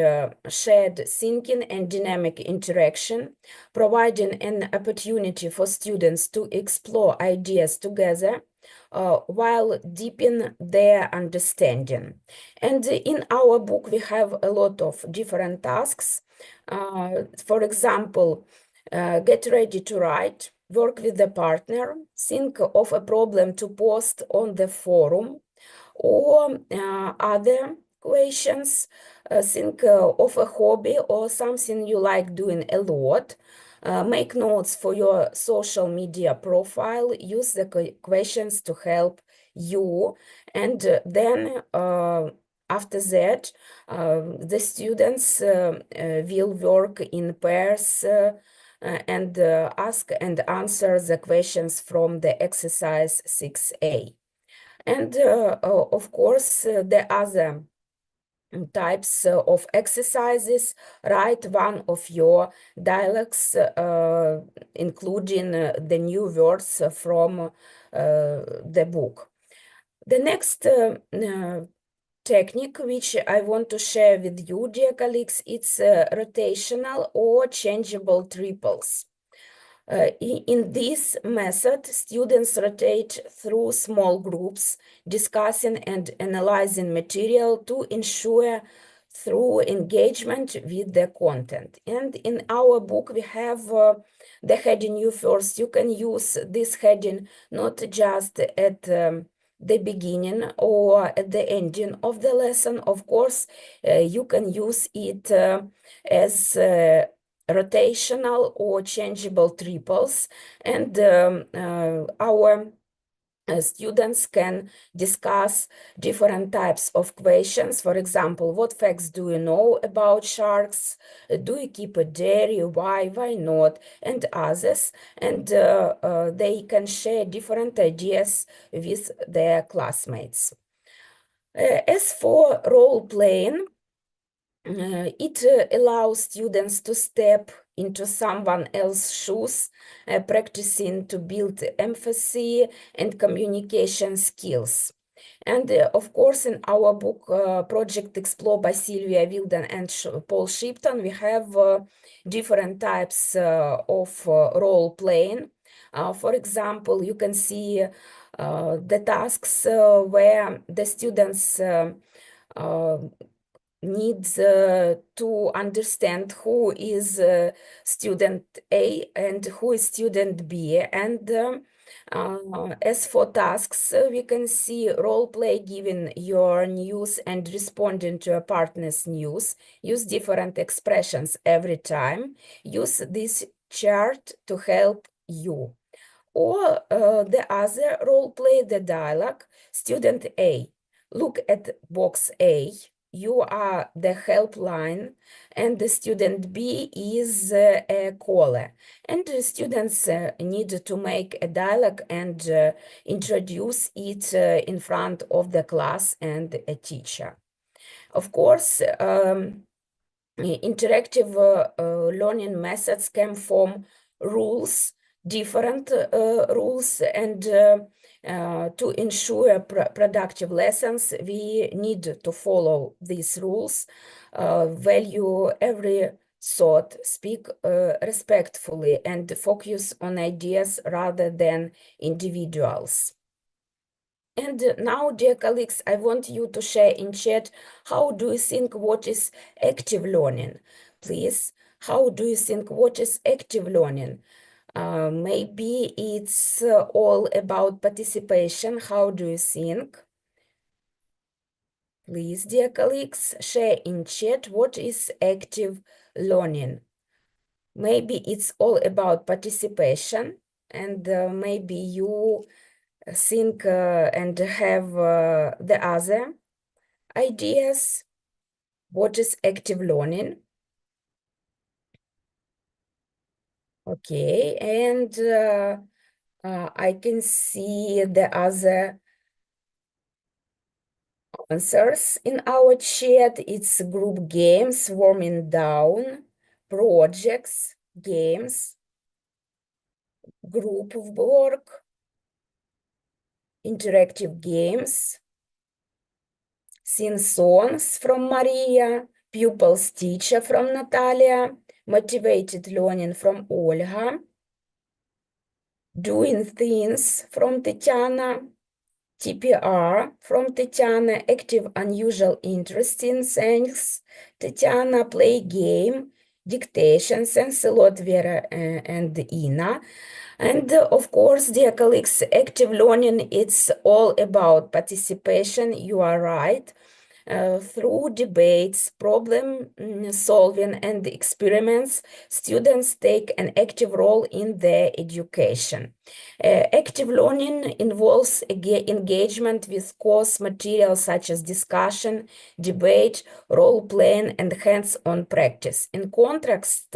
shared thinking and dynamic interaction, providing an opportunity for students to explore ideas together while deepening their understanding. And in our book, we have a lot of different tasks. For example, get ready to write, work with the partner, think of a problem to post on the forum, or other questions, think of a hobby or something you like doing a lot. Make notes for your social media profile, use the questions to help you, and then after that, the students will work in pairs and ask and answer the questions from the exercise 6A. And of course, the other types of exercises, write one of your dialogues, including the new words from the book. The next technique which I want to share with you, dear colleagues, it's rotational or changeable triples. In this method, students rotate through small groups, discussing and analyzing material to ensure through engagement with the content. And in our book, we have the heading "You First." You can use this heading not just at the beginning or at the ending of the lesson. Of course, you can use it as rotational or changeable triples, and our students can discuss different types of questions. For example, what facts do you know about sharks? Do you keep a dairy? Why not? And others. And they can share different ideas with their classmates. As for role-playing, it allows students to step into someone else's shoes, practicing to build empathy and communication skills. And of course, in our book, Project Explore by Sylvia Wilden and Paul Shipton, we have different types of role-playing. For example, you can see the tasks where the students needs to understand who is student A and who is student B. And as for tasks, we can see role play giving your news and responding to a partner's news. Use different expressions every time. Use this chart to help you. Or the other role play, the dialogue. Student A, look at box A. You are the helpline, and the student B is a caller. And the students need to make a dialogue and introduce it in front of the class and a teacher. Of course, interactive learning methods can form rules, different rules, and to ensure productive lessons, we need to follow these rules, value every thought, speak respectfully, and focus on ideas rather than individuals. And now, dear colleagues, I want you to share in chat, how do you think what is active learning? Please, how do you think what is active learning? Maybe it's all about participation. How do you think? Please, dear colleagues, share in chat what is active learning. Maybe it's all about participation, and maybe you think and have the other ideas. What is active learning? Okay, and I can see the other answers in our chat. It's group games, warming down, projects, games, group work, interactive games, sing songs from Maria, pupils teacher from Natalia, motivated learning from Olga, doing things from Tatiana, TPR from Tatiana, active, unusual, interesting, thanks, Tatiana, play game, dictation, thanks a lot, Vera and Ina. And of course, dear colleagues, active learning, it's all about participation, you are right. Through debates, problem solving, and experiments, students take an active role in their education. Active learning involves engagement with course material such as discussion, debate, role-playing, and hands-on practice. In contrast,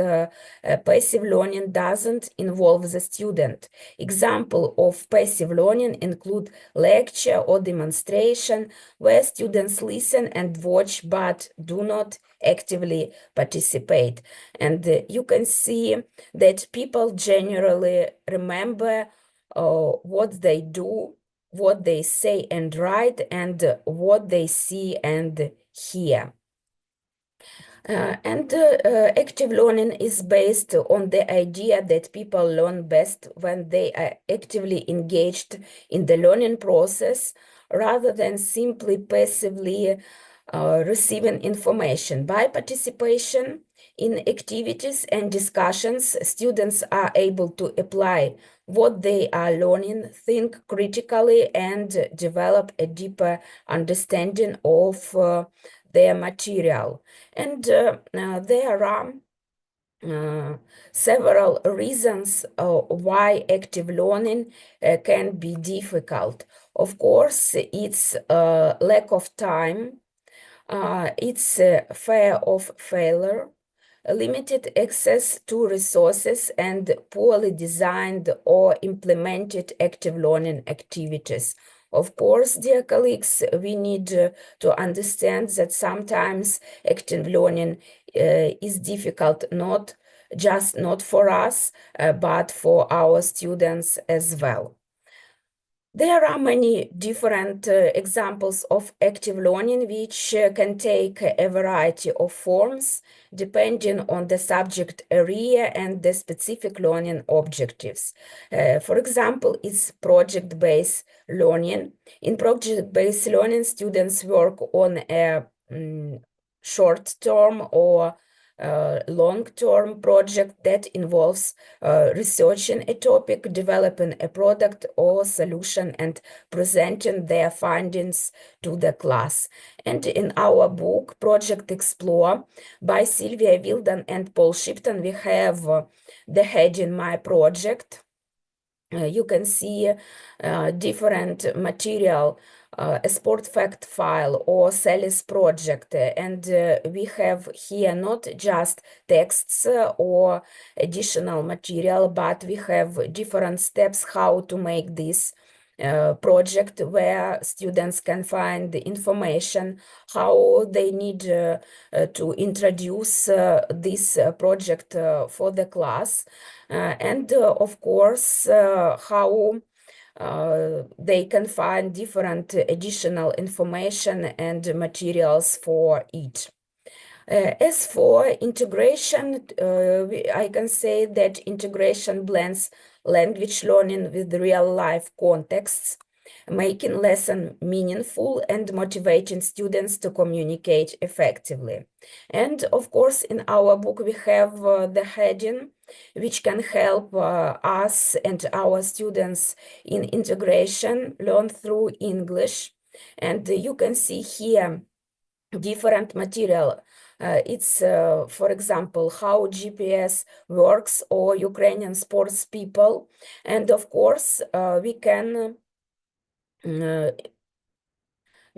passive learning doesn't involve the student. Examples of passive learning include lecture or demonstration, where students listen and watch but do not actively participate. And you can see that people generally remember what they do, what they say and write, and what they see and hear. Active learning is based on the idea that people learn best when they are actively engaged in the learning process rather than simply passively receiving information. By participation in activities and discussions, students are able to apply what they are learning, think critically, and develop a deeper understanding of their material. And there are several reasons why active learning can be difficult. Of course, it's lack of time, it's fear of failure, limited access to resources, and poorly designed or implemented active learning activities. Of course, dear colleagues, we need to understand that sometimes active learning is difficult, not for us, but for our students as well. There are many different examples of active learning which can take a variety of forms depending on the subject area and the specific learning objectives. For example, it's project-based learning. In project-based learning, students work on a short-term or long-term project that involves researching a topic, developing a product or solution, and presenting their findings to the class. And in our book, Project Explore by Sylvia Wilden and Paul Shipton, we have the heading My Project. You can see different material, a sport fact file or Sally's project, and we have here not just texts or additional material, but we have different steps how to make this project where students can find the information, how they need to introduce this project for the class, and of course how they can find different additional information and materials for each. As for integration, I can say that integration blends language learning with real-life contexts, making lesson meaningful and motivating students to communicate effectively. And of course, in our book, we have the heading, which can help us and our students in integration learn through English. And you can see here different material. It's, for example, how GPS works or Ukrainian sports people. And of course, we can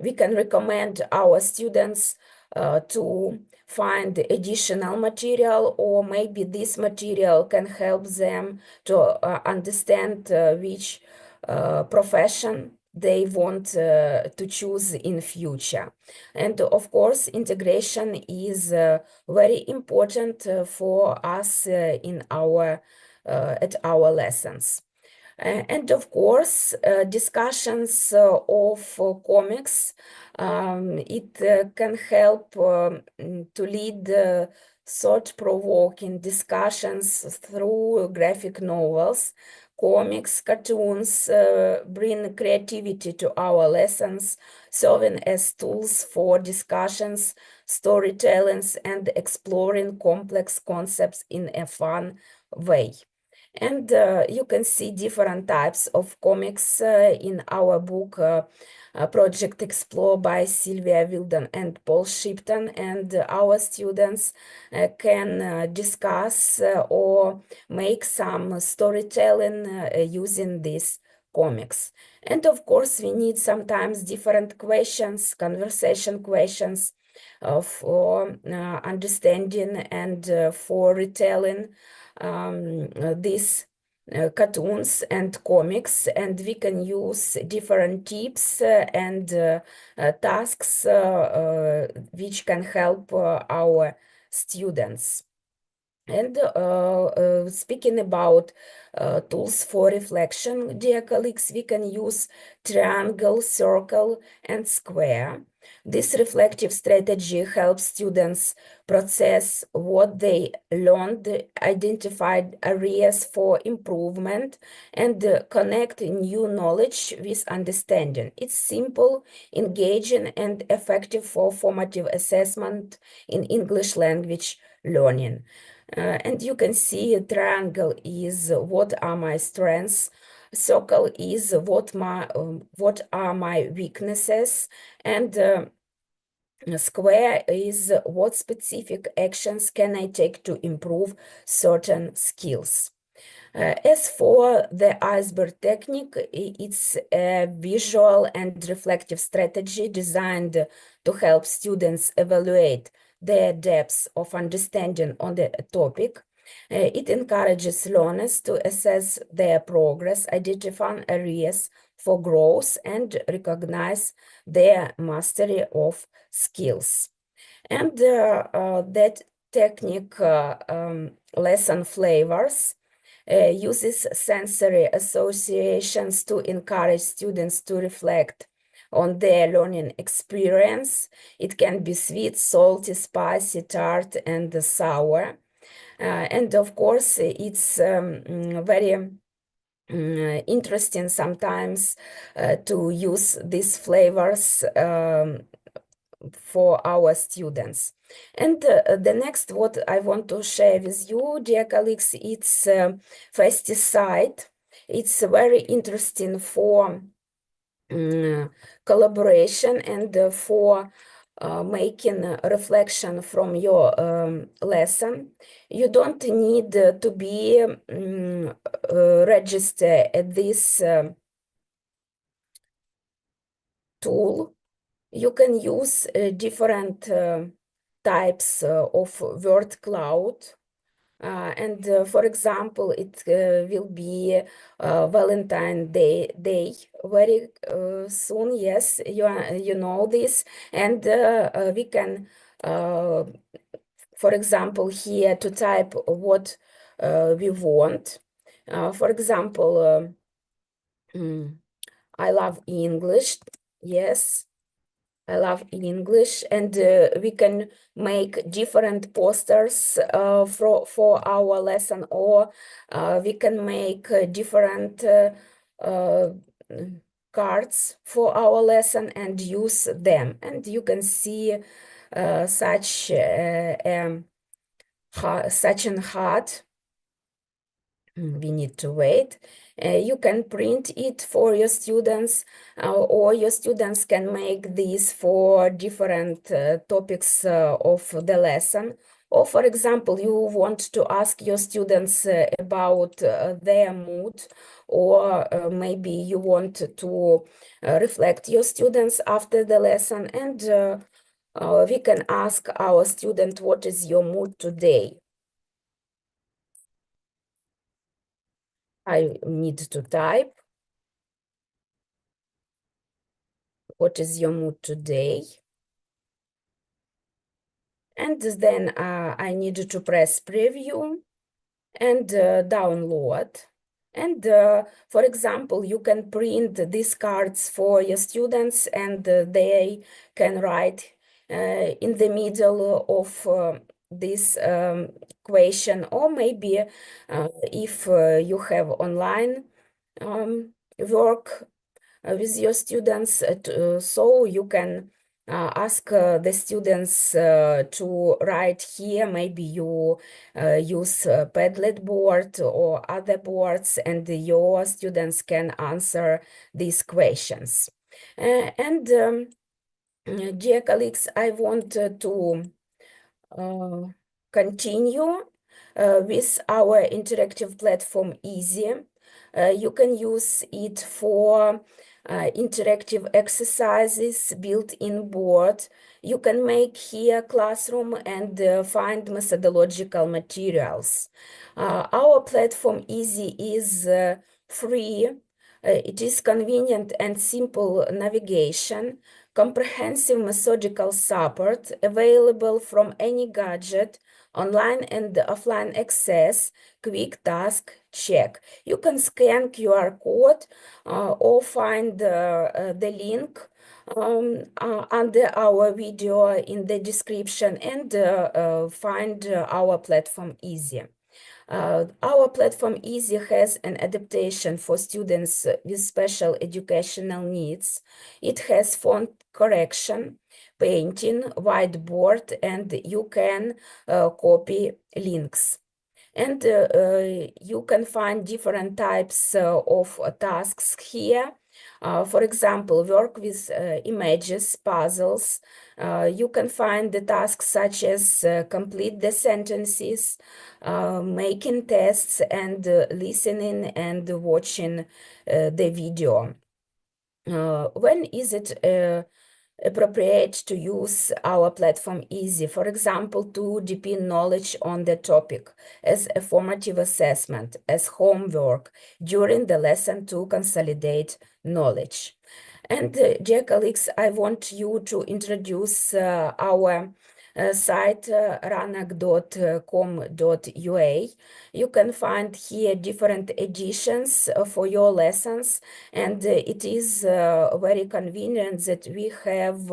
recommend our students to find additional material, or maybe this material can help them to understand which profession they want to choose in future. And of course, integration is very important for us in our at our lessons. And of course, discussions of comics, it can help to lead thought-provoking discussions through graphic novels. Comics, cartoons bring creativity to our lessons, serving as tools for discussions, storytellings, and exploring complex concepts in a fun way. And you can see different types of comics in our book, Project Explore by Sylvia Wilden and Paul Shipton, and our students can discuss or make some storytelling using these comics. And of course, we need sometimes different questions, conversation questions for understanding and for retelling these cartoons and comics, and we can use different tips and tasks which can help our students. And speaking about tools for reflection, dear colleagues, we can use triangle, circle, and square. This reflective strategy helps students process what they learned, identify areas for improvement, and connect new knowledge with understanding. It's simple, engaging, and effective for formative assessment in English language learning. And you can see a triangle is what are my strengths, circle is what are my weaknesses, and square is what specific actions can I take to improve certain skills. As for the iceberg technique, it's a visual and reflective strategy designed to help students evaluate their depth of understanding on the topic. It encourages learners to assess their progress, identify areas for growth, and recognize their mastery of skills. And that technique, lesson flavors, uses sensory associations to encourage students to reflect on their learning experience. It can be sweet, salty, spicy, tart, and sour. And of course, it's very interesting sometimes to use these flavors for our students. And the next what I want to share with you, dear colleagues, it's Festi site. It's very interesting for collaboration and for making a reflection from your lesson. You don't need to be registered at this tool. You can use different types of word cloud. And for example, it will be Valentine's Day very soon. Yes, you know this, and we can, for example, here to type what we want. For example, I love English. Yes. I love English, and we can make different posters for our lesson, or we can make different cards for our lesson and use them. And you can see such an heart. We need to wait. You can print it for your students, or your students can make these for different topics of the lesson. Or, for example, you want to ask your students about their mood, or maybe you want to reflect your students after the lesson, and we can ask our student, what is your mood today? I need to type. What is your mood today? And then I need to press preview and download. And for example, you can print these cards for your students, and they can write in the middle of this question, or maybe if you have online work with your students, so you can ask the students to write here. Maybe you use Padlet board or other boards, and your students can answer these questions. And dear colleagues, I want to continue with our interactive platform Easy. You can use it for interactive exercises, built-in board. You can make here classroom and find methodological materials. Our platform Easy is free. It is convenient and simple navigation, comprehensive methodical support, available from any gadget, online and offline access, quick task check. You can scan QR code or find the link under our video in the description and find our platform Easy. Our platform Easy has an adaptation for students with special educational needs. It has font correction, painting, whiteboard, and you can copy links. And you can find different types of tasks here. For example, work with images, puzzles. You can find the tasks such as complete the sentences, making tests, and listening and watching the video. When is it appropriate to use our platform Easy? For example, to deepen knowledge on the topic, as a formative assessment, as homework, during the lesson to consolidate knowledge. And dear colleagues, I want you to introduce our site ranak.com.ua. You can find here different editions for your lessons, and it is very convenient that we have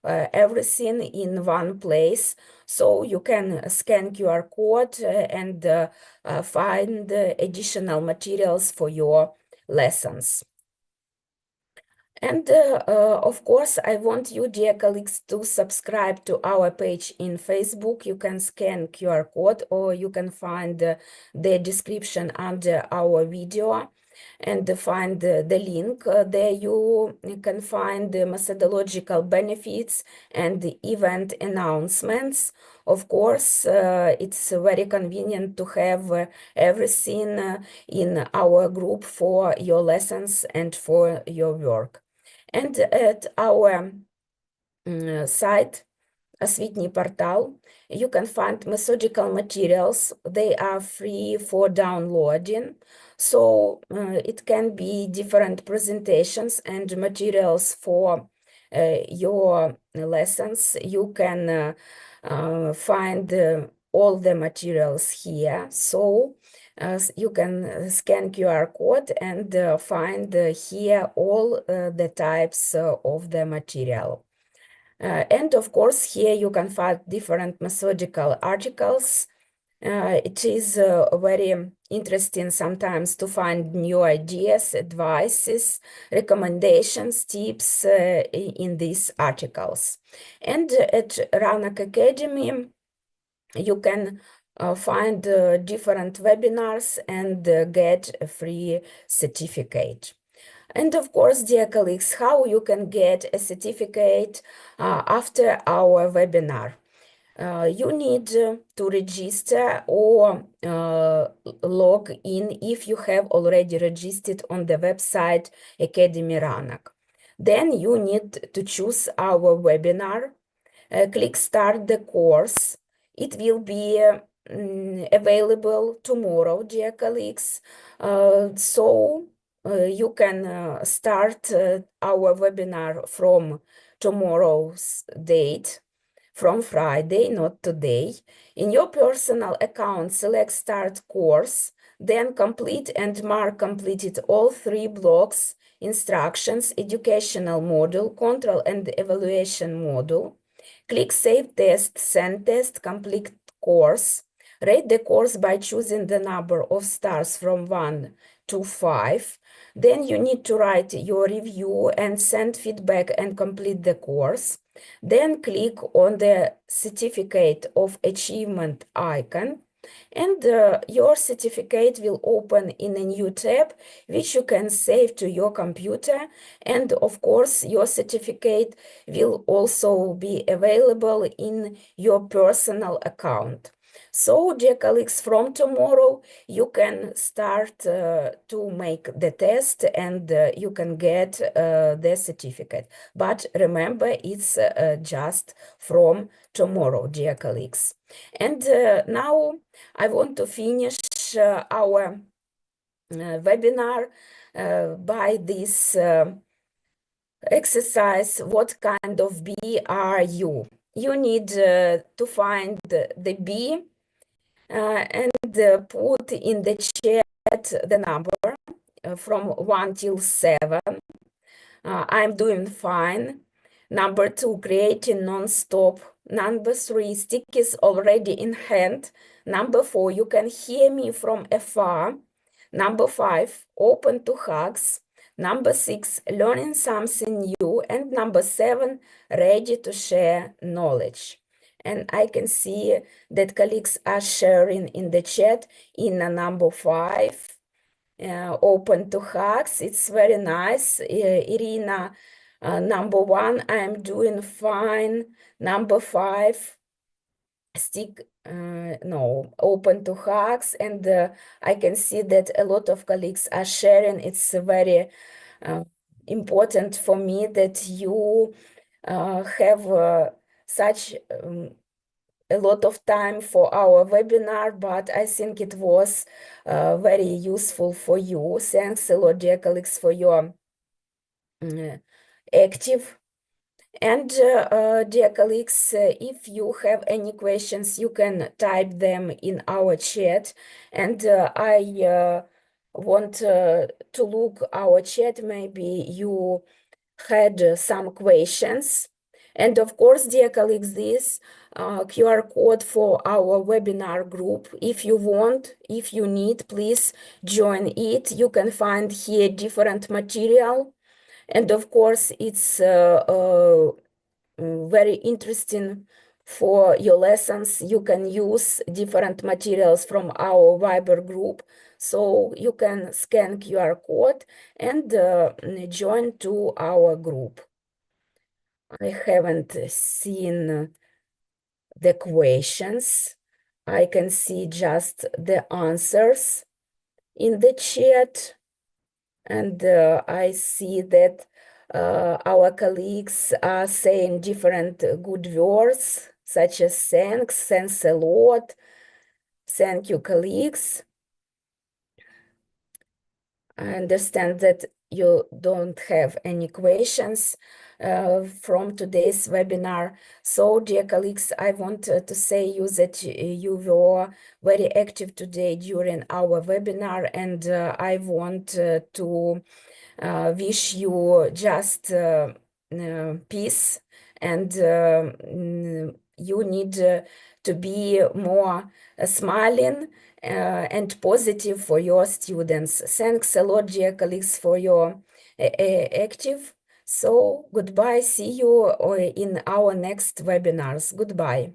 everything in one place, so you can scan QR code and find additional materials for your lessons. And of course, I want you, dear colleagues, to subscribe to our page in Facebook. You can scan QR code, or you can find the description under our video and find the link. There you can find the methodological benefits and the event announcements. Of course, it's very convenient to have everything in our group for your lessons and for your work. And at our site, Освітній портал, you can find methodical materials. They are free for downloading. So it can be different presentations and materials for your lessons. You can find all the materials here. So you can scan QR code and find here all the types of the material. And of course, here you can find different methodical articles. It is very interesting sometimes to find new ideas, advices, recommendations, tips in these articles. And at Ranak Academy, you can find different webinars and get a free certificate. And of course, dear colleagues, how you can get a certificate after our webinar. You need to register or log in if you have already registered on the website Academy Ranak. Then you need to choose our webinar, click Start the course. It will be available tomorrow, dear colleagues. So you can start our webinar from tomorrow's date, from Friday, not today. In your personal account, select Start Course, then complete and mark completed all 3 blocks: instructions, educational module, control and evaluation module. Click Save Test, Send Test, Complete Course. Rate the course by choosing the number of stars from 1 to 5. Then you need to write your review and send feedback and complete the course. Then click on the Certificate of Achievement icon, and your certificate will open in a new tab, which you can save to your computer. And of course, your certificate will also be available in your personal account. So, dear colleagues, from tomorrow, you can start to make the test and you can get the certificate. But remember, it's just from tomorrow, dear colleagues. And now I want to finish our webinar by this exercise. What kind of bee are you? You need to find the bee and put in the chat the number from 1 till 7. I'm doing fine. Number 2, creating non-stop. Number 3, stickies already in hand. Number 4, you can hear me from afar. Number 5, open to hugs. Number 6, learning something new. And number 7, ready to share knowledge. And I can see that colleagues are sharing in the chat in number 5, open to hugs. It's very nice. Irina, number 1, I'm doing fine. Number 5, open to hugs. And I can see that a lot of colleagues are sharing. It's very important for me that you have such a lot of time for our webinar, but I think it was very useful for you. Thanks a lot, dear colleagues, for your active. And dear colleagues, if you have any questions, you can type them in our chat. And I want to look our chat. Maybe you had some questions. And of course, dear colleagues, this QR code for our webinar group. If you want, if you need, please join it. You can find here different material. And of course, it's very interesting for your lessons. You can use different materials from our Viber group. So you can scan QR code and join to our group. I haven't seen the questions. I can see just the answers in the chat. And I see that our colleagues are saying different good words, such as thanks a lot. Thank you, colleagues. I understand that you don't have any questions from today's webinar. So, dear colleagues, I want to say you that you were very active today during our webinar, and I want to wish you just peace, and you need to be more smiling and positive for your students. Thanks a lot, dear colleagues, for your active. So goodbye, see you in our next webinars. Goodbye.